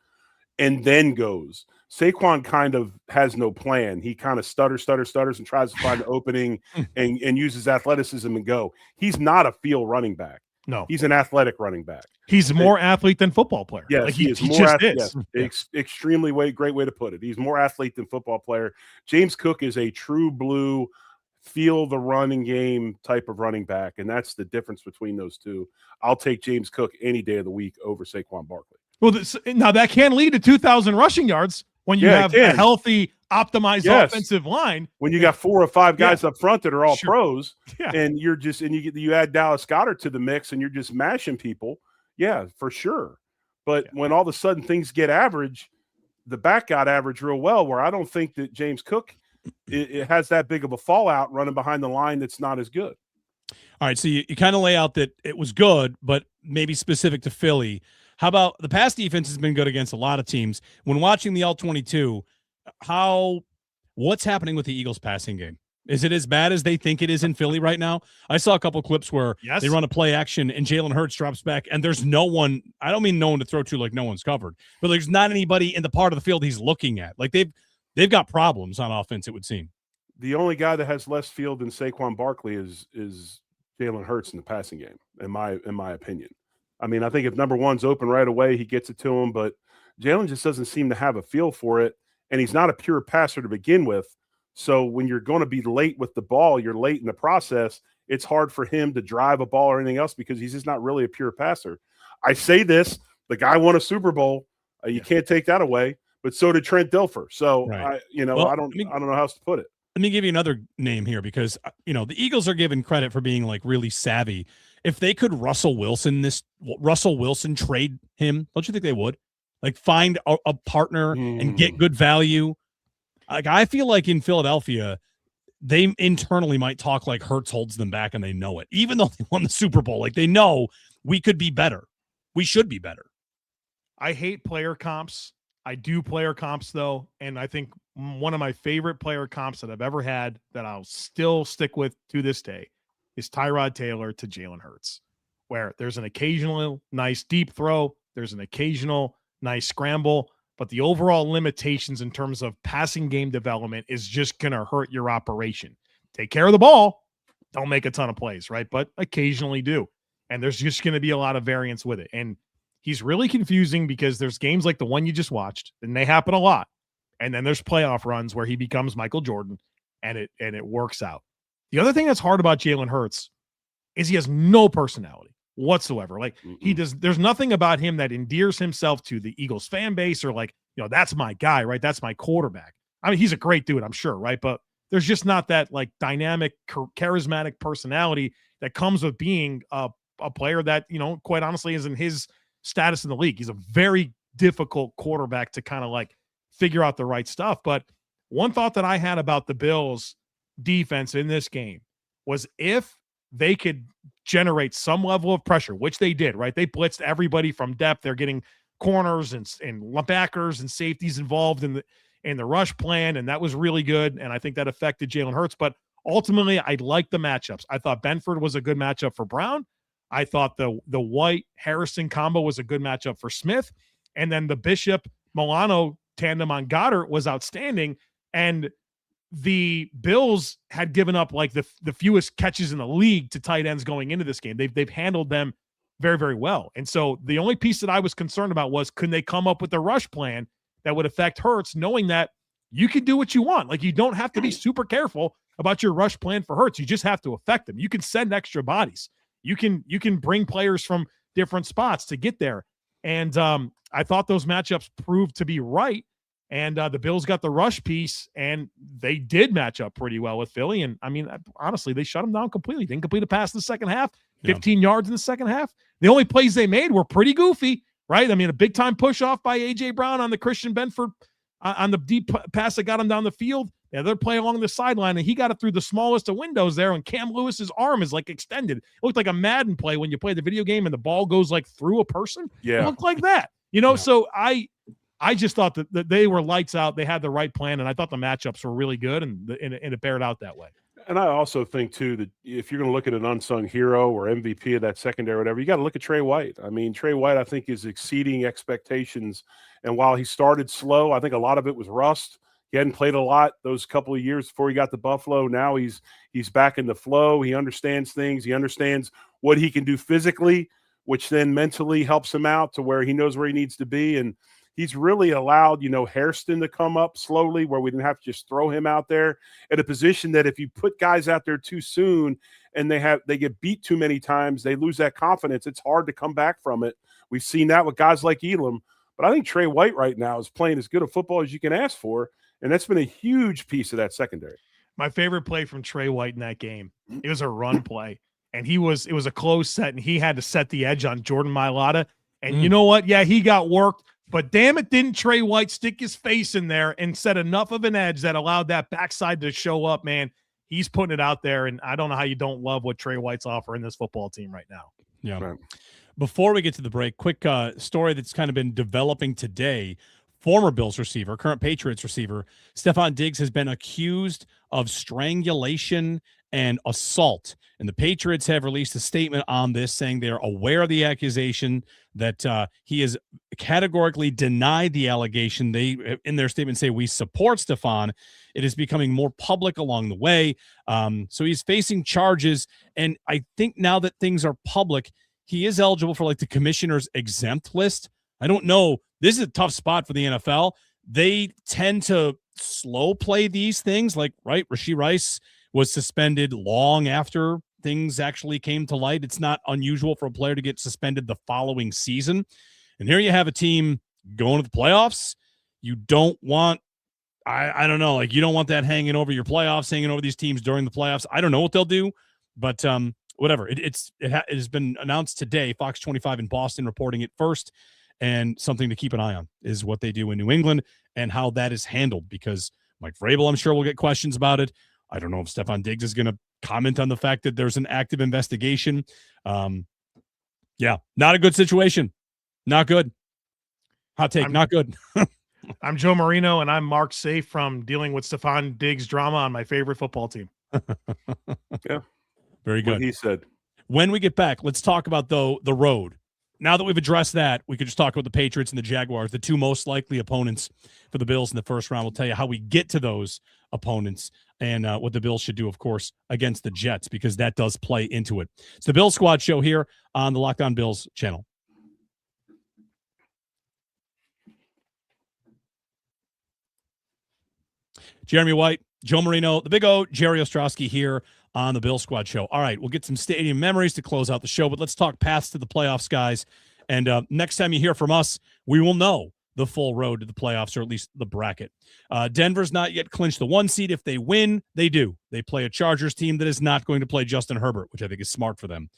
and then goes. Saquon kind of has no plan. He kind of stutters and tries to find an opening and uses athleticism and go. He's not a field running back. No, he's an athletic running back. He's more athlete than football player. Yes, he is he more just athlete. is. Yes, extremely great way to put it. He's more athlete than football player. James Cook is a true blue, feel the running game type of running back, and that's the difference between those two. I'll take James Cook any day of the week over Saquon Barkley. Well, now that can lead to 2,000 rushing yards when you have a healthy, optimized offensive line. When you got 4 or 5 guys up front that are all pros, Yeah. and you add Dallas Goedert to the mix, and you're just mashing people. Yeah, for sure. But when all of a sudden things get average, the back got average real well, where I don't think that James Cook it has that big of a fallout running behind the line that's not as good. All right, so you kind of lay out that it was good, but maybe specific to Philly. How about the pass defense has been good against a lot of teams. When watching the L-22, what's happening with the Eagles passing game? Is it as bad as they think it is in Philly right now? I saw a couple of clips where they run a play action and Jalen Hurts drops back and there's no one. I don't mean no one to throw to, like no one's covered, but there's not anybody in the part of the field he's looking at. Like they've got problems on offense, it would seem. The only guy that has less field than Saquon Barkley is Jalen Hurts in the passing game, in my opinion. I mean, I think if number one's open right away, he gets it to him, but Jalen just doesn't seem to have a feel for it, and he's not a pure passer to begin with. So when you're going to be late with the ball, you're late in the process, it's hard for him to drive a ball or anything else because he's just not really a pure passer. I say this, the guy won a Super Bowl. You can't take that away, but so did Trent Dilfer. So, right. I don't know how else to put it. Let me give you another name here because, the Eagles are given credit for being like really savvy. If they could Russell Wilson trade him, don't you think they would? Like find a partner and get good value. Like I feel like in Philadelphia, they internally might talk like Hurts holds them back and they know it. Even though they won the Super Bowl, like they know we could be better. We should be better. I hate player comps. I do player comps though. And I think one of my favorite player comps that I've ever had that I'll still stick with to this day is Tyrod Taylor to Jalen Hurts, where there's an occasional nice deep throw. There's an occasional nice scramble, but the overall limitations in terms of passing game development is just going to hurt your operation. Take care of the ball. Don't make a ton of plays, right? But occasionally do. And there's just going to be a lot of variance with it. And he's really confusing because there's games like the one you just watched, and they happen a lot. And then there's playoff runs where he becomes Michael Jordan and it works out. The other thing that's hard about Jalen Hurts is he has no personality whatsoever. Like there's nothing about him that endears himself to the Eagles fan base or like, that's my guy, right? That's my quarterback. I mean, he's a great dude, I'm sure, right? But there's just not that like dynamic, charismatic personality that comes with being a player that, quite honestly is in his status in the league. He's a very difficult quarterback to kind of like figure out the right stuff. But one thought that I had about the Bills defense in this game was if they could generate some level of pressure, which they did, right? They blitzed everybody from depth. They're getting corners and backers and safeties involved in the rush plan, and that was really good. And I think that affected Jalen Hurts. But ultimately, I liked the matchups. I thought Benford was a good matchup for Brown. I thought the White-Harrison combo was a good matchup for Smith. And then the Bishop-Milano tandem on Goddard was outstanding. And the Bills had given up like the fewest catches in the league to tight ends going into this game. They've handled them very, very well. And so the only piece that I was concerned about was, could they come up with a rush plan that would affect Hurts, knowing that you can do what you want. Like, you don't have to be super careful about your rush plan for Hurts. You just have to affect them. You can send extra bodies. You can bring players from different spots to get there. And I thought those matchups proved to be right. And the Bills got the rush piece, and they did match up pretty well with Philly. And, I mean, honestly, they shut them down completely. Didn't complete a pass in the second half, 15 yards in the second half. The only plays they made were pretty goofy, right? I mean, a big-time push-off by A.J. Brown on the Christian Benford on the deep pass that got him down the field. The other play along the sideline, and he got it through the smallest of windows there, and Cam Lewis's arm is, like, extended. It looked like a Madden play when you play the video game and the ball goes, like, through a person. Yeah. It looked like that. So I just thought that they were lights out. They had the right plan, and I thought the matchups were really good, and it bared out that way. And I also think, too, that if you're going to look at an unsung hero or MVP of that secondary or whatever, you got to look at Trey White. I mean, Trey White, I think, is exceeding expectations. And while he started slow, I think a lot of it was rust. He hadn't played a lot those couple of years before he got to Buffalo. Now he's back in the flow. He understands things. He understands what he can do physically, which then mentally helps him out to where he knows where he needs to be. And he's really allowed, Hairston to come up slowly, where we didn't have to just throw him out there at a position that if you put guys out there too soon and they get beat too many times, they lose that confidence. It's hard to come back from it. We've seen that with guys like Elam. But I think Trey White right now is playing as good a football as you can ask for, and that's been a huge piece of that secondary. My favorite play from Trey White in that game, it was a run play, and it was a close set, and he had to set the edge on Jordan Mailata. And you know what? Yeah, he got worked. But damn it, didn't Trey White stick his face in there and set enough of an edge that allowed that backside to show up, man. He's putting it out there, and I don't know how you don't love what Trey White's offering this football team right now. Yeah. Right. Before we get to the break, quick story that's kind of been developing today. Former Bills receiver, current Patriots receiver, Stephon Diggs has been accused of strangulation and assault. And the Patriots have released a statement on this saying they're aware of the accusation, that he has categorically denied the allegation. They, in their statement, say, we support Stephon. It is becoming more public along the way. So he's facing charges. And I think now that things are public, he is eligible for like the commissioner's exempt list. I don't know. This is a tough spot for the NFL. They tend to slow play these things, like, right, Rashee Rice was suspended long after things actually came to light. It's not unusual for a player to get suspended the following season. And here you have a team going to the playoffs. You don't want, I don't know, like, you don't want that hanging over your playoffs, hanging over these teams during the playoffs. I don't know what they'll do, but whatever. It has been announced today. Fox 25 in Boston reporting it first. And something to keep an eye on is what they do in New England and how that is handled, because Mike Vrabel, I'm sure, will get questions about it. I don't know if Stephon Diggs is going to comment on the fact that there's an active investigation. Yeah, not a good situation. Not good. Hot take, not good. I'm Joe Marino, and I'm Mark Safe from dealing with Stephon Diggs drama on my favorite football team. Yeah. Very good. What he said. When we get back, let's talk about, though, the road. Now that we've addressed that, we could just talk about the Patriots and the Jaguars, the two most likely opponents for the Bills in the first round. We'll tell you how we get to those opponents and what the Bills should do, of course, against the Jets, because that does play into it. It's the Bills Squad show here on the Locked On Bills channel. Jeremy White, Joe Marino, the Big O, Jerry Ostroski here on the Bill Squad show. All right, we'll get some stadium memories to close out the show, but let's talk paths to the playoffs, guys. And next time you hear from us, we will know the full road to the playoffs, or at least the bracket. Denver's not yet clinched the 1 seed. If they win, they do. They play a Chargers team that is not going to play Justin Herbert, which I think is smart for them.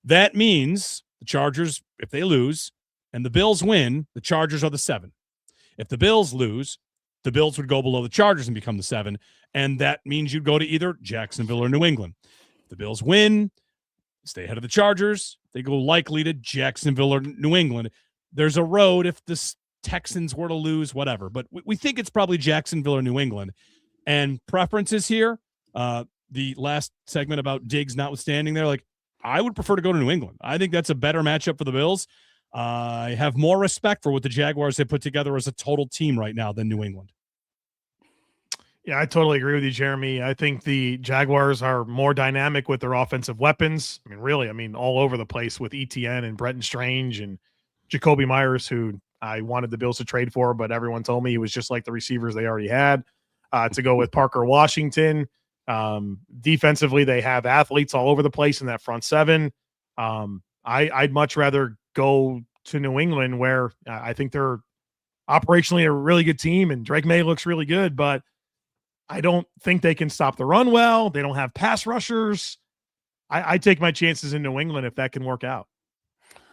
That means the Chargers, if they lose, and the Bills win, the Chargers are the 7. If the Bills lose, the Bills would go below the Chargers and become the 7, and that means you'd go to either Jacksonville or New England. If the Bills win, stay ahead of the Chargers, they go likely to Jacksonville or New England. There's a road if the Texans were to lose, whatever, but we think it's probably Jacksonville or New England. And preferences here, the last segment about Diggs notwithstanding there, like, I would prefer to go to New England. I think that's a better matchup for the Bills. I have more respect for what the Jaguars have put together as a total team right now than New England. Yeah, I totally agree with you, Jeremy. I think the Jaguars are more dynamic with their offensive weapons. I mean, really, all all over the place with ETN and Bretton Strange and Jacoby Myers, who I wanted the Bills to trade for, but everyone told me he was just like the receivers they already had. To go with Parker Washington. Defensively, they have athletes all over the place in that front 7. I'd much rather go to New England, where I think they're operationally a really good team and Drake May looks really good, but I don't think they can stop the run well. They don't have pass rushers. I take my chances in New England if that can work out.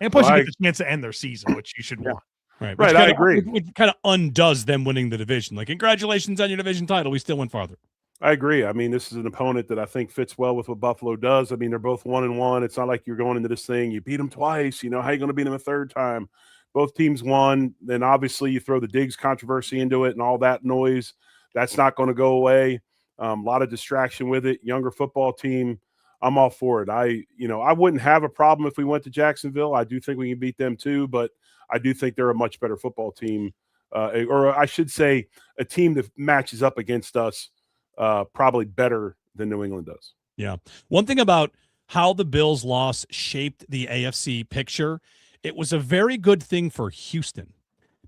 And plus, you get the chance to end their season, which you should want. Right. I agree. It kind of undoes them winning the division. Like, congratulations on your division title. We still went farther. I agree. This is an opponent that I think fits well with what Buffalo does. They're both 1-1. It's not like you're going into this thing, you beat them twice. How are you going to beat them a third time? Both teams won. Then obviously you throw the Diggs controversy into it and all that noise. That's not going to go away. A lot of distraction with it. Younger football team. I'm all for it. I wouldn't have a problem if we went to Jacksonville. I do think we can beat them too, but I do think they're a much better football team. Or I should say a team that matches up against us probably better than New England does. Yeah. One thing about how the Bills' loss shaped the AFC picture, it was a very good thing for Houston,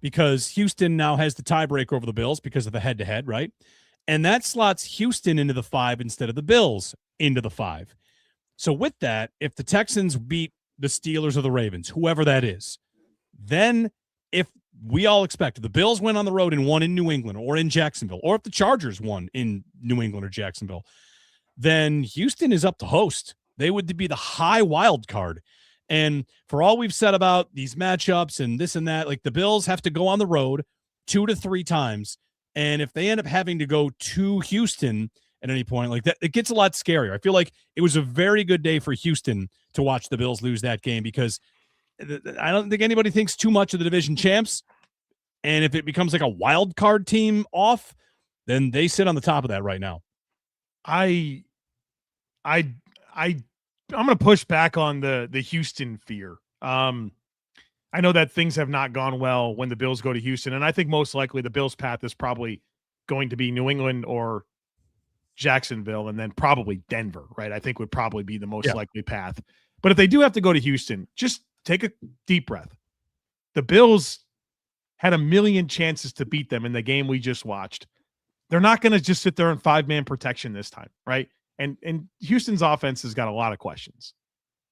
because Houston now has the tiebreaker over the Bills because of the head-to-head, right? And that slots Houston into the 5 instead of the Bills into the 5. So with that, if the Texans beat the Steelers or the Ravens, whoever that is, then if we all expect the Bills win on the road and won in New England or in Jacksonville, or if the Chargers won in New England or Jacksonville, then Houston is up to host. They would be the high wild card. And for all we've said about these matchups and this and that, like, the Bills have to go on the road 2 to 3 times. And if they end up having to go to Houston at any point like that, it gets a lot scarier. I feel like it was a very good day for Houston to watch the Bills lose that game, because I don't think anybody thinks too much of the division champs. And if it becomes like a wild card team off, then they sit on the top of that right now. I'm going to push back on the Houston fear. I know that things have not gone well when the Bills go to Houston, and I think most likely the Bills' path is probably going to be New England or Jacksonville, and then probably Denver, right? I think would probably be the most likely path. But if they do have to go to Houston, just take a deep breath. The Bills had a million chances to beat them in the game we just watched. They're not going to just sit there in 5-man protection this time, right? And Houston's offense has got a lot of questions.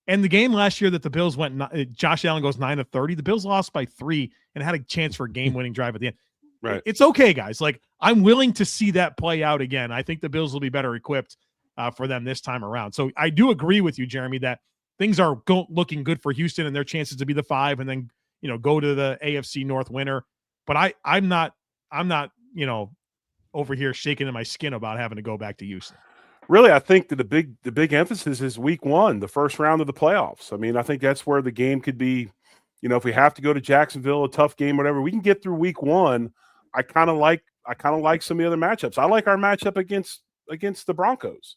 And the game last year that the Bills went, Josh Allen goes 9 of 30. The Bills lost by 3 and had a chance for a game-winning drive at the end. Right. It's okay, guys. Like, I'm willing to see that play out again. I think the Bills will be better equipped for them this time around. So I do agree with you, Jeremy, that things are looking good for Houston and their chances to be the 5 and then, go to the AFC North winner. But I'm not, over here shaking in my skin about having to go back to Houston. Really, I think that the big emphasis is week 1, the first round of the playoffs. I mean, I think that's where the game could be. If we have to go to Jacksonville, a tough game, whatever, we can get through week 1. I kind of like some of the other matchups. I like our matchup against the Broncos.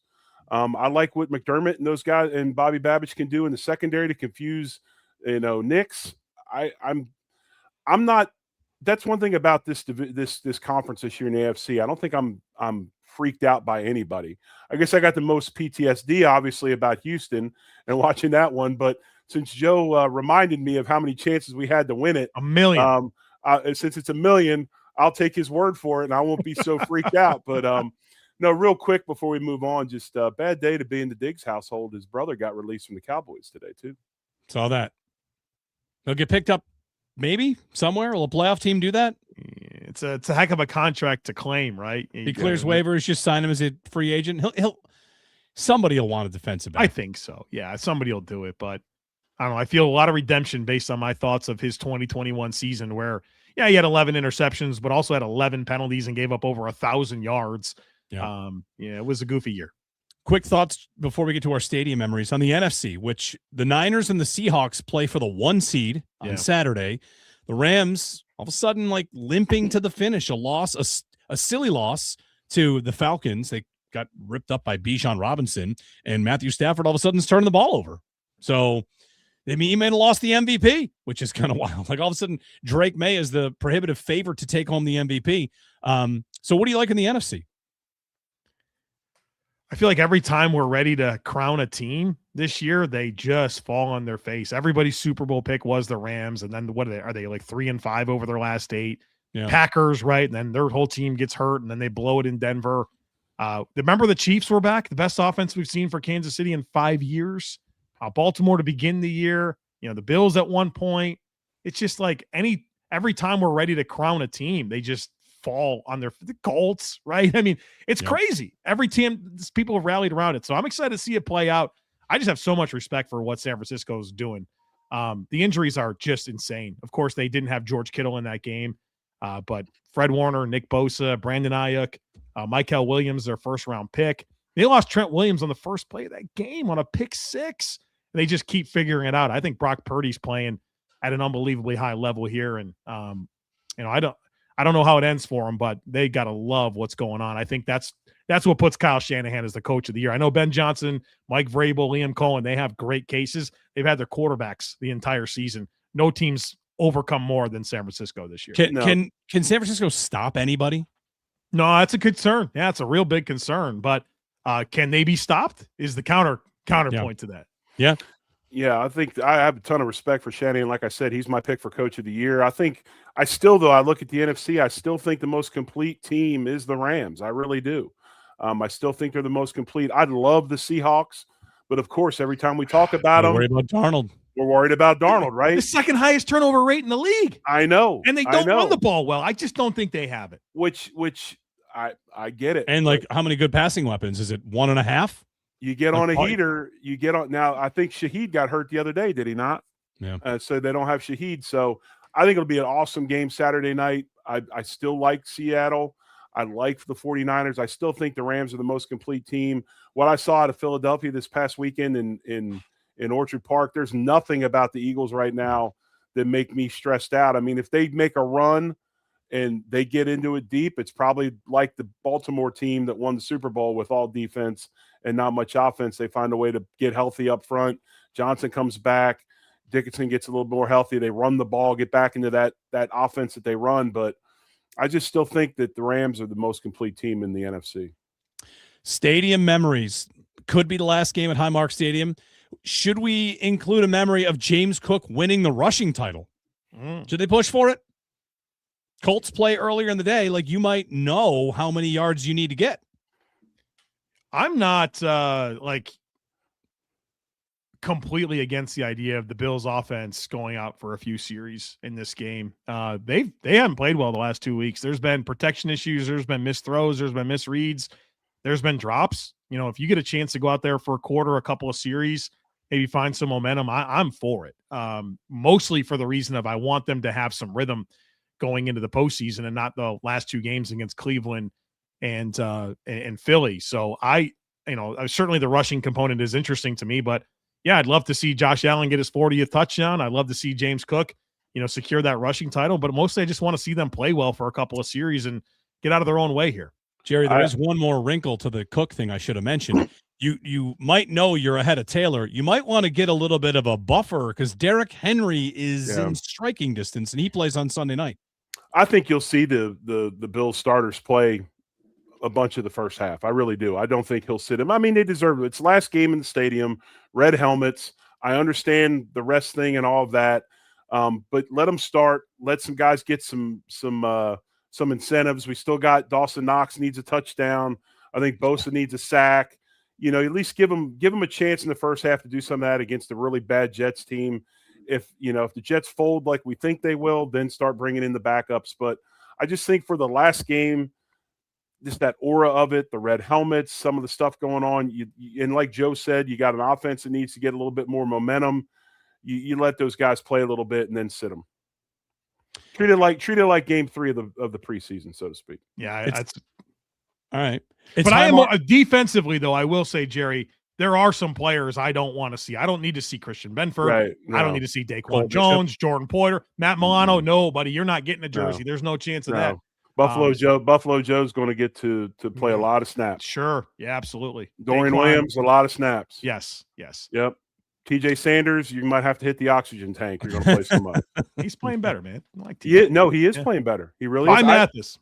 I like what McDermott and those guys and Bobby Babbage can do in the secondary to confuse, Knicks. I'm not. That's one thing about this conference this year in the AFC. I don't think I'm freaked out by anybody. I guess I got the most PTSD, obviously, about Houston and watching that one. But since Joe reminded me of how many chances we had to win it, 1 million. Since it's 1 million, I'll take his word for it, and I won't be so freaked out. But no, real quick before we move on, just a bad day to be in the Diggs household. His brother got released from the Cowboys today too. Saw that. He'll get picked up maybe somewhere. Will a playoff team do that? It's a heck of a contract to claim, right? He clears waivers, just sign him as a free agent. Somebody will want a defensive back. I think so. Yeah, somebody will do it, but I don't know. I feel a lot of redemption based on my thoughts of his 2021 season where, he had 11 interceptions, but also had 11 penalties and gave up over 1,000 yards. Yeah. It was a goofy year. Quick thoughts before we get to our stadium memories on the NFC, which the Niners and the Seahawks play for the 1 seed on Saturday. The Rams all of a sudden limping to the finish, a silly loss to the Falcons. They got ripped up by Bijan Robinson, and Matthew Stafford all of a sudden is turning the ball over. So he may have lost the MVP, which is kind of wild. All of a sudden Drake May is the prohibitive favorite to take home the MVP. So what do you like in the NFC? I feel like every time we're ready to crown a team this year, they just fall on their face. Everybody's Super Bowl pick was the Rams, and then what are they 3-5 over their last 8? Yeah. Packers, right? And then their whole team gets hurt, and then they blow it in Denver. Remember the Chiefs were back, the best offense we've seen for Kansas City in 5 years. Baltimore to begin the year, the Bills at one point. It's just every time we're ready to crown a team, they just fall on the Colts, right? I mean, it's crazy. Every team, people have rallied around it. So I'm excited to see it play out. I just have so much respect for what San Francisco is doing. The injuries are just insane. Of course, they didn't have George Kittle in that game, but Fred Warner, Nick Bosa, Brandon Ayuk, Michael Williams, their first-round pick. They lost Trent Williams on the first play of that game on a pick 6. And they just keep figuring it out. I think Brock Purdy's playing at an unbelievably high level here. And, I don't know how it ends for them, but they got to love what's going on. I think that's what puts Kyle Shanahan as the coach of the year. I know Ben Johnson, Mike Vrabel, Liam Cohen, they have great cases. They've had their quarterbacks the entire season. No team's overcome more than San Francisco this year. Can San Francisco stop anybody? No, that's a concern. Yeah, it's a real big concern. But can they be stopped? Is the counterpoint to that. Yeah. Yeah, I think I have a ton of respect for Shanahan. Like I said, he's my pick for coach of the year. I look at the NFC, I still think the most complete team is the Rams. I really do. I still think they're the most complete. I love the Seahawks, but of course, every time we talk about them, we're worried about Darnold, right? The second highest turnover rate in the league. I know. And they don't run the ball well. I just don't think they have it. Which I get it. And how many good passing weapons? Is it 1.5? You get on a heater, now I think Shaheed got hurt the other day, did he not? Yeah. So they don't have Shaheed. So I think it'll be an awesome game Saturday night. I still like Seattle. I like the 49ers. I still think the Rams are the most complete team. What I saw out of Philadelphia this past weekend in Orchard Park, there's nothing about the Eagles right now that make me stressed out. I mean, if they make a run and they get into it deep, it's probably like the Baltimore team that won the Super Bowl with all defense and not much offense. They find a way to get healthy up front. Johnson comes back. Dickinson gets a little more healthy. They run the ball, get back into that offense that they run. But I just still think that the Rams are the most complete team in the NFC. Stadium memories. Could be the last game at Highmark Stadium. Should we include a memory of James Cook winning the rushing title? Should they push for it? Colts play earlier in the day. You might know how many yards you need to get. I'm not completely against the idea of the Bills offense going out for a few series in this game. They haven't played well the last 2 weeks. There's been protection issues. There's been missed throws. There's been misreads. There's been drops. If you get a chance to go out there for a quarter, a couple of series maybe find some momentum, I'm for it. Mostly for the reason of I want them to have some rhythm going into the postseason and not the last 2 games against Cleveland and Philly. So certainly the rushing component is interesting to me, but yeah, I'd love to see Josh Allen get his 40th touchdown. I'd love to see James Cook, secure that rushing title, but mostly I just want to see them play well for a couple of series and get out of their own way here. Jerry, there is one more wrinkle to the Cook thing I should have mentioned. You might know you're ahead of Taylor. You might want to get a little bit of a buffer because Derrick Henry is in striking distance, and he plays on Sunday night. I think you'll see the Bills starters play a bunch of the first half. I really do. I don't think he'll sit him. I mean, they deserve it. It's last game in the stadium, red helmets. I understand the rest thing and all of that, but let them start. Let some guys get some incentives. We still got Dawson Knox needs a touchdown. I think Bosa needs a sack. At least give them a chance in the first half to do some of that against a really bad Jets team. If the Jets fold like we think they will, then start bringing in the backups. But I just think for the last game, just that aura of it, the red helmets, some of the stuff going on. And like Joe said, you got an offense that needs to get a little bit more momentum. You let those guys play a little bit and then sit them. Treat it like game 3 of the preseason, so to speak. Yeah, that's all right. But I am defensively, though. I will say, Jerry, there are some players I don't want to see. I don't need to see Christian Benford. Right, no. I don't need to see Daquan Jones, Jordan Poyer, Matt Milano. No, buddy, you're not getting a jersey. There's no chance of that. Buffalo Joe's going to get to play a lot of snaps. Sure. Yeah, absolutely. Dorian Williams, a lot of snaps. Yes. Yep. TJ Sanders, you might have to hit the oxygen tank. You're going to play so much. He's playing better, man. I like he is playing better. He really is. Mathis.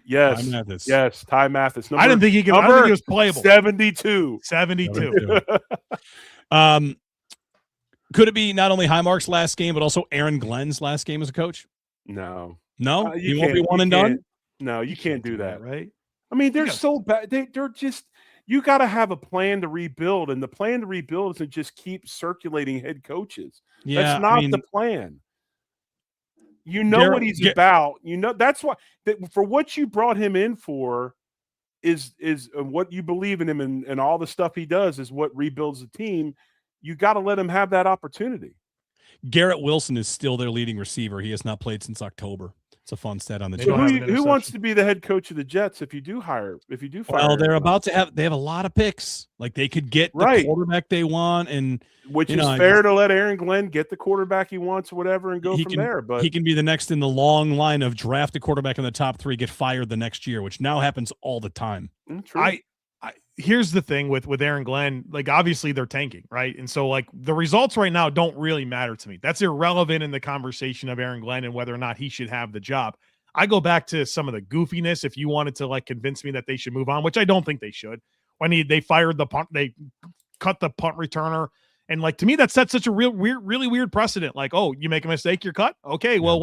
Yes. Ty Mathis. I didn't think he was playable. 72. Could it be not only Highmark's last game, but also Aaron Glenn's last game as a coach? No. He won't be one and done? No, you can't do that. Right? I mean, they're so bad. They're just – you got to have a plan to rebuild, and the plan to rebuild isn't just keep circulating head coaches. Yeah, that's not the plan. What he's about. That's why for what you brought him in for is what you believe in him and all the stuff he does is what rebuilds the team. You got to let him have that opportunity. Garrett Wilson is still their leading receiver. He has not played since October. It's a fun stat on the Jets. Who wants to be the head coach of the Jets if you do fire? Well, they have a lot of picks. Like they could get the quarterback they want, and which is fair to let Aaron Glenn get the quarterback he wants, whatever, and go from there. But he can be the next in the long line of draft a quarterback in the top 3, get fired the next year, which now happens all the time. True. Here's the thing with Aaron Glenn, like obviously they're tanking, right? And so like the results right now don't really matter to me. That's irrelevant in the conversation of Aaron Glenn and whether or not he should have the job. I go back to some of the goofiness. If you wanted to like convince me that they should move on, which I don't think they should, when they fired the punt, they cut the punt returner. And like, to me, that sets such a really weird precedent. Like, oh, you make a mistake, you're cut. Okay. Well,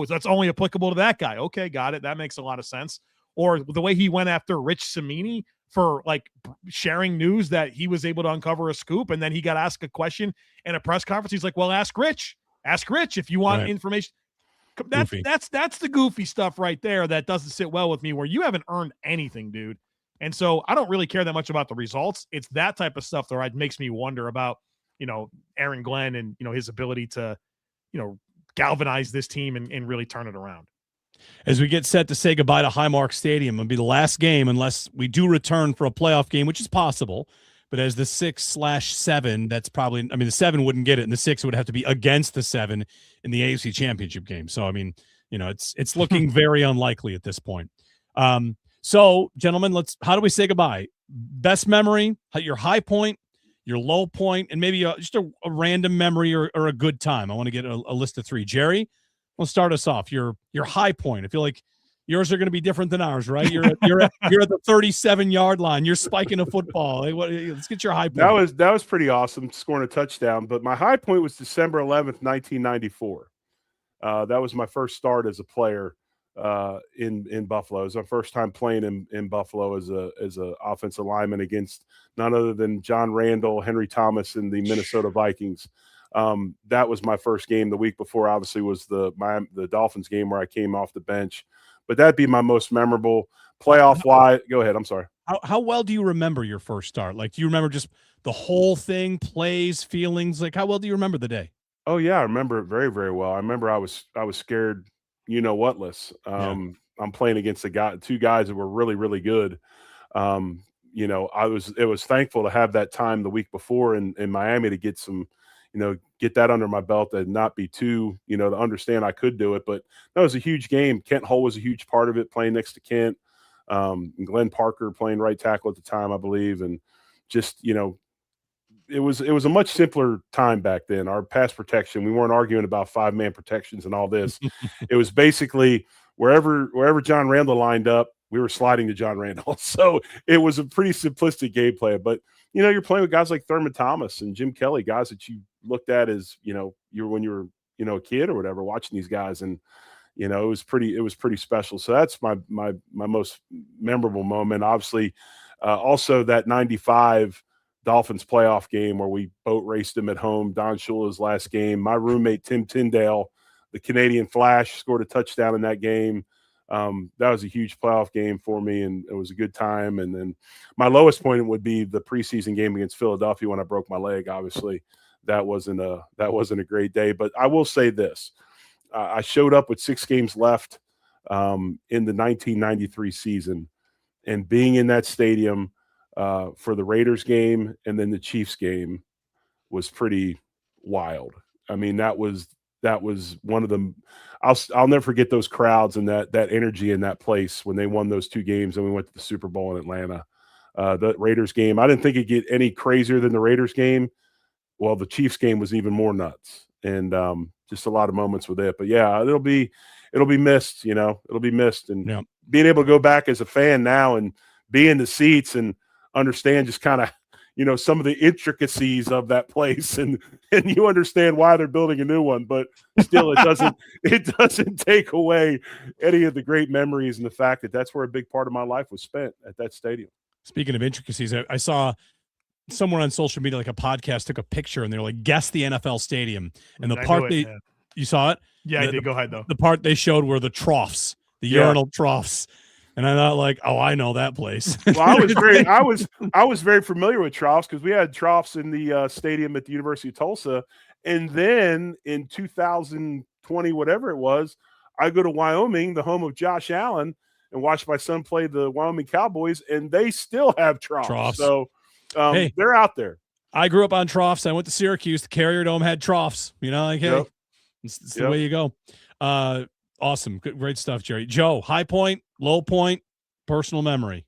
that's only applicable to that guy. Okay. Got it. That makes a lot of sense. Or the way he went after Rich Cimini for like sharing news that he was able to uncover a scoop. And then he got asked a question in a press conference. He's like, well, ask Rich if you want information. That's the goofy stuff right there. That doesn't sit well with me, where you haven't earned anything, dude. And so I don't really care that much about the results. It's that type of stuff that makes me wonder about, Aaron Glenn and, his ability to, galvanize this team and really turn it around. As we get set to say goodbye to Highmark Stadium, it'll be the last game unless we do return for a playoff game, which is possible. But as the 6/7, that's probably, the 7 wouldn't get it, and the 6 would have to be against the 7 in the AFC Championship game. So, it's looking very unlikely at this point. So, gentlemen, how do we say goodbye? Best memory, your high point, your low point, and maybe just a random memory or a good time. I want to get a list of 3. Jerry, let's start us off. Your high point. I feel like yours are going to be different than ours, right? You're at the 37-yard line. You're spiking a football. Let's get your high point. That was pretty awesome, scoring a touchdown. But my high point was December 11th, 1994. That was my first start as a player in Buffalo. It was my first time playing in Buffalo as a offensive lineman against none other than John Randall, Henry Thomas, and the Minnesota Vikings. That was my first game. The week before, obviously, was the Dolphins game where I came off the bench. But that'd be my most memorable playoff wise. Go ahead. I'm sorry. How well do you remember your first start? Like, do you remember just the whole thing, plays, feelings? Like, how well do you remember the day? Oh yeah, I remember it very, very well. I remember I was scared, you know whatless. Yeah. I'm playing against two guys that were really, really good. Um, it was thankful to have that time the week before in Miami to get some, get that under my belt and not be too, to understand I could do it. But that was a huge game. Kent Hull was a huge part of it, playing next to Kent. And Glenn Parker playing right tackle at the time, I believe, and just it was a much simpler time back then. Our pass protection, we weren't arguing about 5-man protections and all this. It was basically wherever John Randall lined up, we were sliding to John Randall. So it was a pretty simplistic gameplay. But you're playing with guys like Thurman Thomas and Jim Kelly, guys that you looked at as when you were a kid or whatever, watching these guys, and it was pretty special. So that's my most memorable moment. Obviously, also that 95 Dolphins playoff game where we boat raced them at home. Don Shula's last game. My roommate, Tim Tyndale, the Canadian Flash, scored a touchdown in that game. That was a huge playoff game for me, and it was a good time. And then my lowest point would be the preseason game against Philadelphia when I broke my leg. Obviously, that wasn't a great day. But I will say this. I showed up with 6 games left in the 1993 season, and being in that stadium for the Raiders game and then the Chiefs game was pretty wild. I mean, that was one of them. I'll never forget those crowds and that energy in that place when they won those 2 games and we went to the Super Bowl in Atlanta. The Raiders game, I didn't think it'd get any crazier than the Raiders game. Well, the Chiefs game was even more nuts, and just a lot of moments with it. But yeah, it'll be missed. It'll be missed, and being able to go back as a fan now and be in the seats and understand just kind of some of the intricacies of that place, and you understand why they're building a new one, but still it doesn't take away any of the great memories and the fact that that's where a big part of my life was spent, at that stadium. Speaking of intricacies, I saw somewhere on social media, like a podcast, took a picture and they're like, guess the NFL stadium, and the part you saw it? Yeah, I did. Go ahead though. The part they showed were the troughs, the urinal troughs. And I thought, like, oh, I know that place. Well, I was very familiar with troughs because we had troughs in the stadium at the University of Tulsa, and then in 2020, whatever it was, I go to Wyoming, the home of Josh Allen, and watch my son play the Wyoming Cowboys, and they still have troughs. So hey, they're out there. I grew up on troughs. I went to Syracuse. The Carrier Dome had troughs. Hey, it's the way you go. Awesome. Great stuff, Jerry. Joe, high point, low point, personal memory.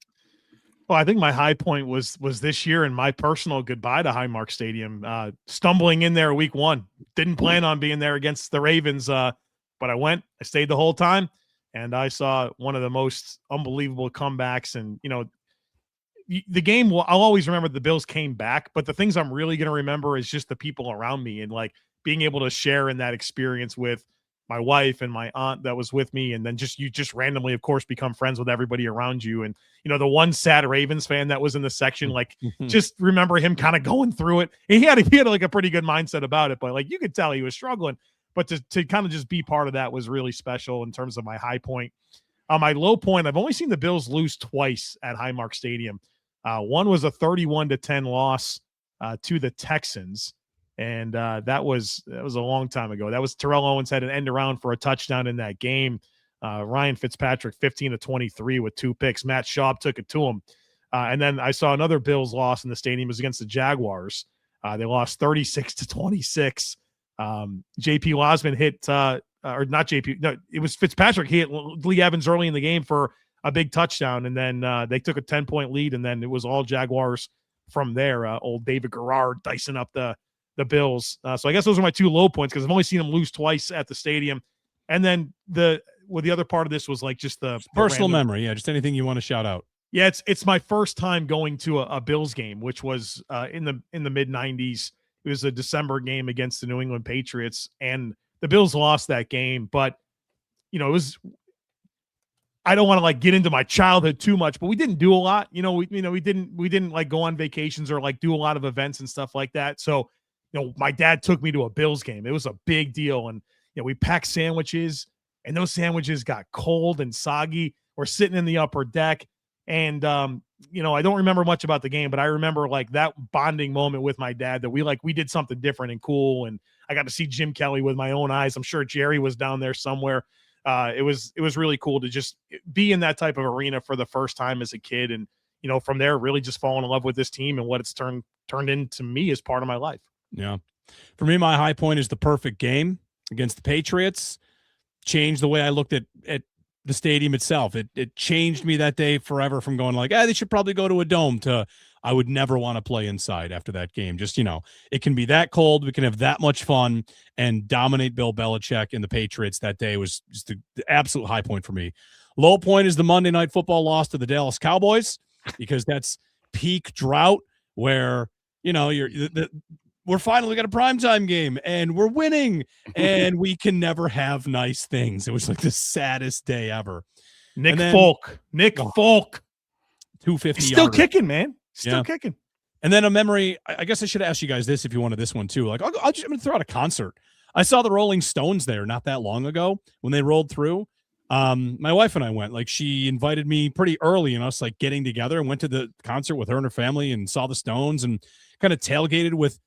Well, I think my high point was this year and my personal goodbye to Highmark Stadium. Stumbling in there week 1. Didn't plan on being there against the Ravens, but I went. I stayed the whole time, and I saw one of the most unbelievable comebacks. And, the game, I'll always remember the Bills came back, but the things I'm really going to remember is just the people around me and, like, being able to share in that experience with my wife and my aunt that was with me. And then you just randomly, of course, become friends with everybody around you. And, the one sad Ravens fan that was in the section, like, just remember him kind of going through it. And he had like a pretty good mindset about it, but like, you could tell he was struggling, but to kind of just be part of that was really special in terms of my high point. My low point, I've only seen the Bills lose twice at Highmark Stadium. One was a 31-10 loss to the Texans. And that was a long time ago. That was Terrell Owens had an end around for a touchdown in that game. Ryan Fitzpatrick, 15-23 with 2 picks. Matt Schaub took it to him. And then I saw another Bills loss in the stadium. It was against the Jaguars. They lost 36-26. JP Losman hit, or not JP. No, it was Fitzpatrick. He hit Lee Evans early in the game for a big touchdown. And then they took a 10-point lead. And then it was all Jaguars from there. Old David Garrard dicing up the Bills. So I guess those are my 2 low points because I've only seen them lose twice at the stadium. And then the other part of this was like just the personal memory. Yeah. Just anything you want to shout out. Yeah. It's my first time going to a Bills game, which was in the mid 90s. It was a December game against the New England Patriots, and the Bills lost that game. But, it was, I don't want to like get into my childhood too much, but we didn't do a lot. We didn't like go on vacations or like do a lot of events and stuff like that. So, my dad took me to a Bills game. It was a big deal. And, we packed sandwiches, and those sandwiches got cold and soggy. We're sitting in the upper deck. And, I don't remember much about the game, but I remember like that bonding moment with my dad that we did something different and cool. And I got to see Jim Kelly with my own eyes. I'm sure Jerry was down there somewhere. It was really cool to just be in that type of arena for the first time as a kid. And, from there, really just falling in love with this team and what it's turned into me as part of my life. Yeah. For me, my high point is the perfect game against the Patriots. Changed the way I looked at the stadium itself. It changed me that day forever from going like, they should probably go to a dome to I would never want to play inside after that game. Just, it can be that cold. We can have that much fun and dominate Bill Belichick and the Patriots. That day was just the absolute high point for me. Low point is the Monday Night Football loss to the Dallas Cowboys, because that's peak drought where, we're finally got a primetime game and we're winning and we can never have nice things. It was like the saddest day ever. Nick Folk, 250. Still kicking, man. Still kicking. And then a memory. I guess I should ask you guys this if you wanted this one too. Like, I'm going to throw out a concert. I saw the Rolling Stones there not that long ago when they rolled through. My wife and I went. Like, she invited me pretty early and us like getting together and went to the concert with her and her family and saw the Stones and kind of tailgated with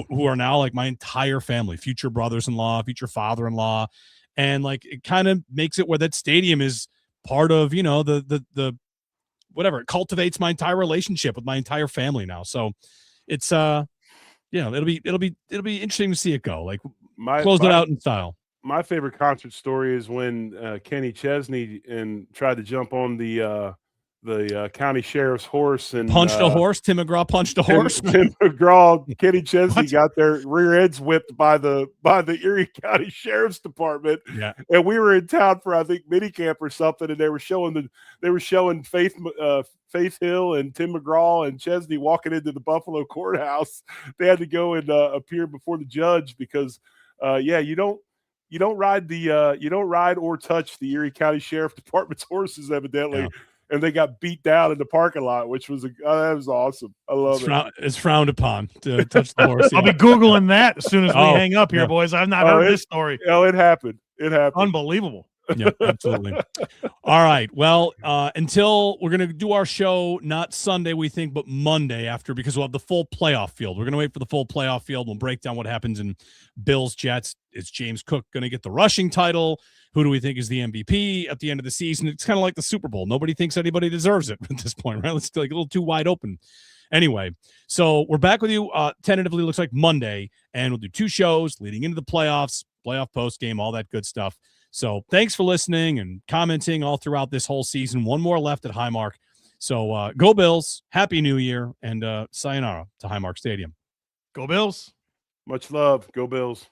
who are now like my entire family, future brothers-in-law, future father-in-law. And like, it kind of makes it where that stadium is part of, the whatever. It cultivates my entire relationship with my entire family now. So it's, it'll be interesting to see it go. Like, close it out in style. My favorite concert story is when Kenny Chesney tried to jump on the county sheriff's horse and punched a horse. Tim McGraw punched a horse. Tim McGraw, Kenny Chesney got their rear ends whipped by the Erie County Sheriff's Department. Yeah, and we were in town for I think minicamp or something, and they were showing Faith Hill and Tim McGraw and Chesney walking into the Buffalo courthouse. They had to go and appear before the judge because you don't ride or touch the Erie County Sheriff Department's horses, evidently. Yeah. And they got beat down in the parking lot, which was that was awesome. I love it. It's frowned upon to touch the horse. Yeah. I'll be Googling that as soon as we hang up here, boys. I've not heard this story. Oh, it happened. Unbelievable. Yeah, absolutely. All right. Well, until we're going to do our show, not Sunday, we think, but Monday because we'll have the full playoff field. We're going to wait for the full playoff field. We'll break down what happens in Bills Jets. Is James Cook going to get the rushing title? Who do we think is the MVP at the end of the season? It's kind of like the Super Bowl. Nobody thinks anybody deserves it at this point, right? It's like a little too wide open. Anyway, so we're back with you tentatively, looks like Monday, and we'll do 2 shows leading into the playoffs, playoff post game, all that good stuff. So thanks for listening and commenting all throughout this whole season. One more left at Highmark. So go Bills, Happy New Year, and sayonara to Highmark Stadium. Go Bills. Much love. Go Bills.